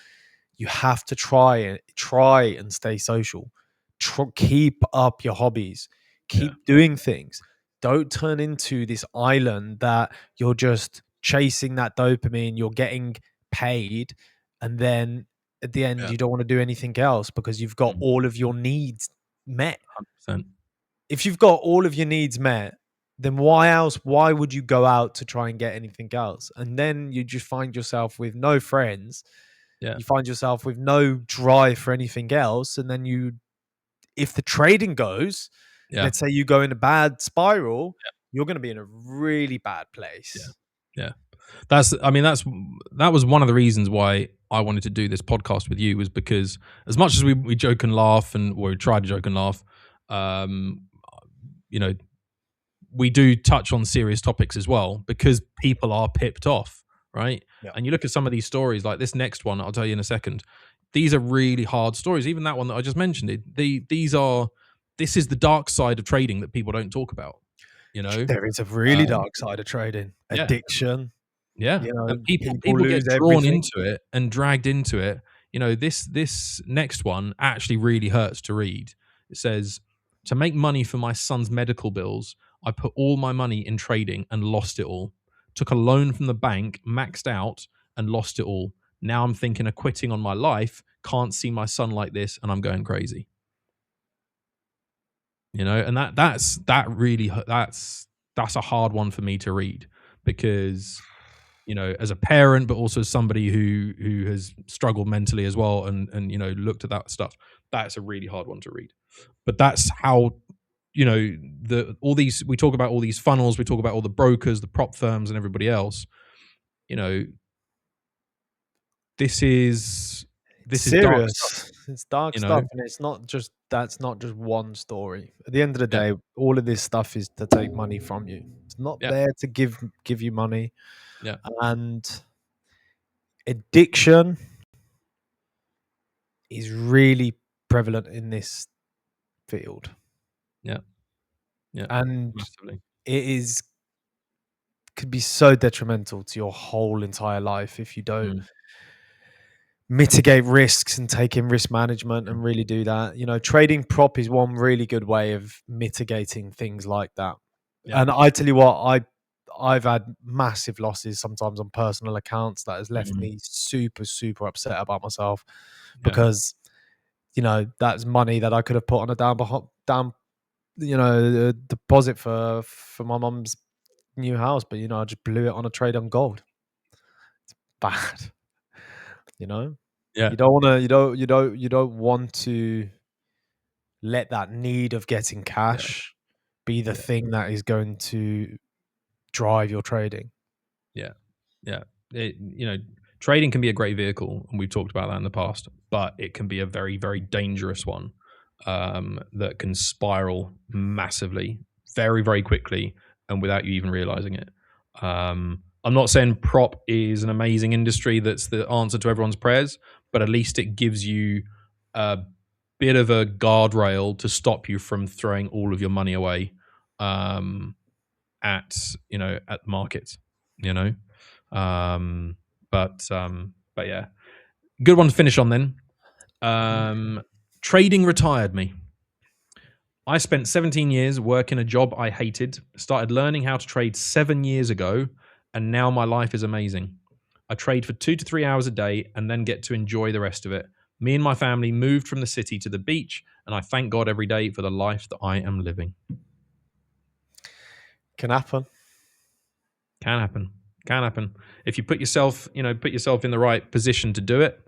you have to try and stay social. Keep up your hobbies. Keep doing things. Don't turn into this island that you're just chasing that dopamine. You're getting paid. And then at the end, you don't want to do anything else because you've got all of your needs met. 100%. If you've got all of your needs met, then why would you go out to try and get anything else? And then you just find yourself with no friends. Yeah. You find yourself with no drive for anything else. And then if the trading goes, let's say you go in a bad spiral, you're going to be in a really bad place. Yeah. That was one of the reasons why I wanted to do this podcast with you, was because as much as we joke and laugh, and we try to joke and laugh, we do touch on serious topics as well because people are pipped off, right? Yeah. And you look at some of these stories, like this next one, I'll tell you in a second. These are really hard stories. Even that one that I just mentioned, this is the dark side of trading that people don't talk about. You know, There is a really dark side of trading. yeah. Addiction. Yeah, You know, and people lose get drawn everything. into it and dragged into it. You know, this next one actually really hurts to read. It says, "To make money for my son's medical bills, I put all my money in trading and lost it all. Took a loan from the bank, maxed out, and lost it all. Now I'm thinking of quitting on my life. Can't see my son like this, and I'm going crazy." You know, and that's a hard one for me to read because, you know, as a parent, but also as somebody who has struggled mentally as well, and you know, looked at that stuff. That's a really hard one to read. But that's how, you know, we talk about all these funnels, we talk about all the brokers, the prop firms, and everybody else. You know, this is dark stuff. Serious. It's dark You know, stuff, and that's not just one story. At the end of the day, all of this stuff is to take money from you. It's not yeah, there to give you money. yeah, And addiction is really prevalent in this field. yeah, yeah, And massively. it could be so detrimental to your whole entire life if you don't mitigate risks and take in risk management and really do that. You know, trading prop is one really good way of mitigating things like that. Yeah. And I tell you what, I've had massive losses sometimes on personal accounts that has left me super, super upset about myself because, you know, that's money that I could have put on a deposit for my mum's new house, but you know, I just blew it on a trade on gold. It's bad. You know? Yeah. You don't want to let that need of getting cash be the thing that is going to drive your trading. Yeah. Yeah. You know, trading can be a great vehicle, and we've talked about that in the past, but it can be a very, very dangerous one that can spiral massively, very, very quickly, and without you even realizing it. I'm not saying prop is an amazing industry that's the answer to everyone's prayers, but at least it gives you a bit of a guardrail to stop you from throwing all of your money away at the markets. You know, but yeah, good one to finish on then. Trading retired me. I spent 17 years working a job I hated, started learning how to trade 7 years ago, and now my life is amazing. I trade for 2 to 3 hours a day and then get to enjoy the rest of it. Me and my family moved from the city to the beach, and I thank God every day for the life that I am living. Can happen. Can happen. Can happen. If you put yourself in the right position to do it,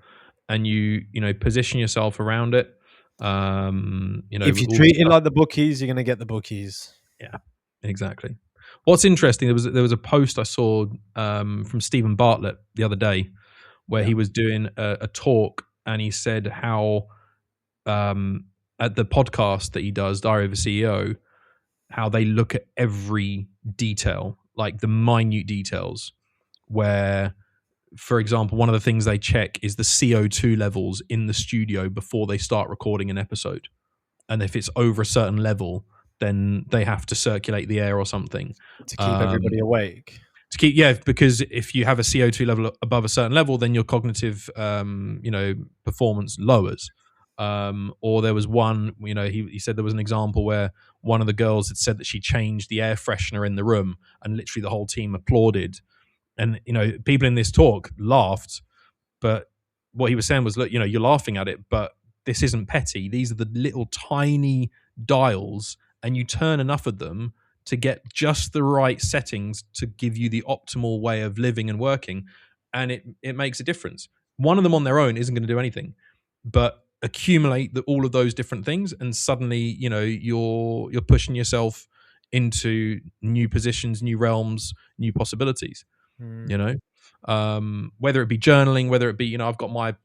and you position yourself around it. If you treat it like the bookies, you're going to get the bookies. Yeah, exactly. What's interesting, there was a post I saw from Stephen Bartlett the other day where he was doing a talk, and he said how at the podcast that he does, Diary of a CEO, how they look at every detail, like the minute details, where, for example, one of the things they check is the CO2 levels in the studio before they start recording an episode. And if it's over a certain level, then they have to circulate the air or something. To keep everybody awake. Because if you have a CO2 level above a certain level, then your cognitive, performance lowers. Or there was one, he said there was an example where one of the girls had said that she changed the air freshener in the room, and literally the whole team applauded. And, people in this talk laughed, but what he was saying was, look, you're laughing at it, but this isn't petty. These are the little tiny dials, and you turn enough of them to get just the right settings to give you the optimal way of living and working. And it makes a difference. One of them on their own isn't going to do anything, but accumulate all of those different things, and suddenly, you're pushing yourself into new positions, new realms, new possibilities. Whether it be journaling, whether it be, I've got my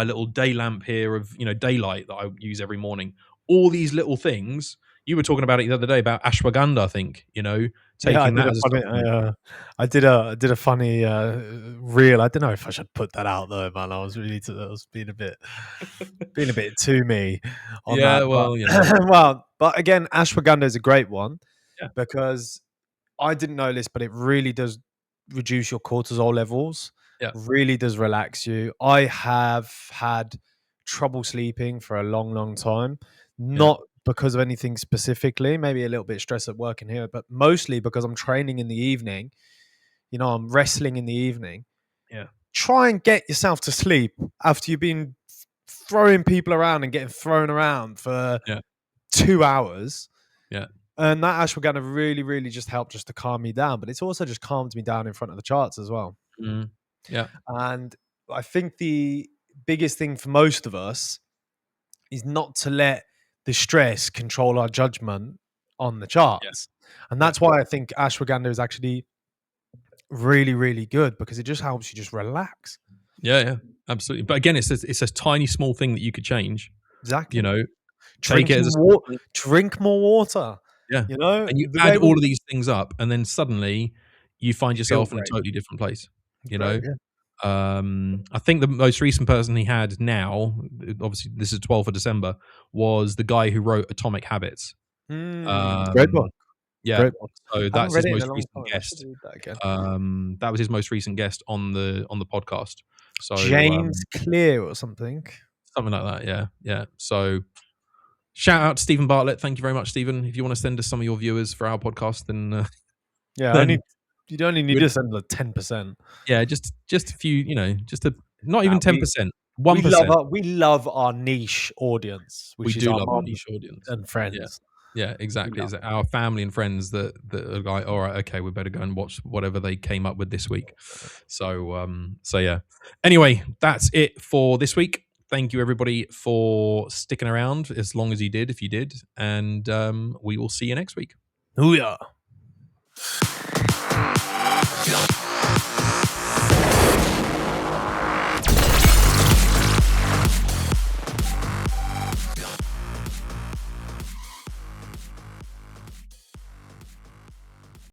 little day lamp here of daylight that I use every morning. All these little things, you were talking about it the other day about ashwagandha, I think, Yeah, taking that as a supplement. I did a funny reel. I don't know if I should put that out though, man. I was being a bit too me on Yeah, that. But well, but again, ashwagandha is a great one Yeah. because I didn't know this, but it really does reduce your cortisol levels. Yeah. Really does relax you. I have had trouble sleeping for a long, long time. Not because of anything specifically, maybe a little bit stress at work in here, but mostly because I'm training in the evening. I'm wrestling in the evening. Yeah. Try and get yourself to sleep after you've been throwing people around and getting thrown around for 2 hours. Yeah. And that ashwagandha really, really just helped just to calm me down. But it's also just calmed me down in front of the charts as well. Mm. Yeah. And I think the biggest thing for most of us is not to let the stress control our judgment on the charts. And that's why I think ashwagandha is actually really, really good, because it just helps you just relax. Yeah, absolutely. But again, it's a tiny small thing that you could change. Exactly. Take it as drink more water. Yeah. And you add all of these things up, and then suddenly you find yourself in a totally different place. I think the most recent person he had now, obviously this is 12th of December, was the guy who wrote Atomic Habits. Great book. Yeah. Great book. So that's his most recent guest. That was his most recent guest on the podcast. So James Clear or something. Something like that, yeah. So shout out to Stephen Bartlett. Thank you very much, Stephen. If you want to send us some of your viewers for our podcast, then you only need to send 10%. Yeah, just a few, not even 10%. 1%. We love our niche audience, which is our our niche audience and friends. Yeah, exactly. It's our family and friends that are like, all right, okay, we better go and watch whatever they came up with this week. So yeah. Anyway, that's it for this week. Thank you everybody for sticking around as long as you did, if you did, and we will see you next week. Oh yeah.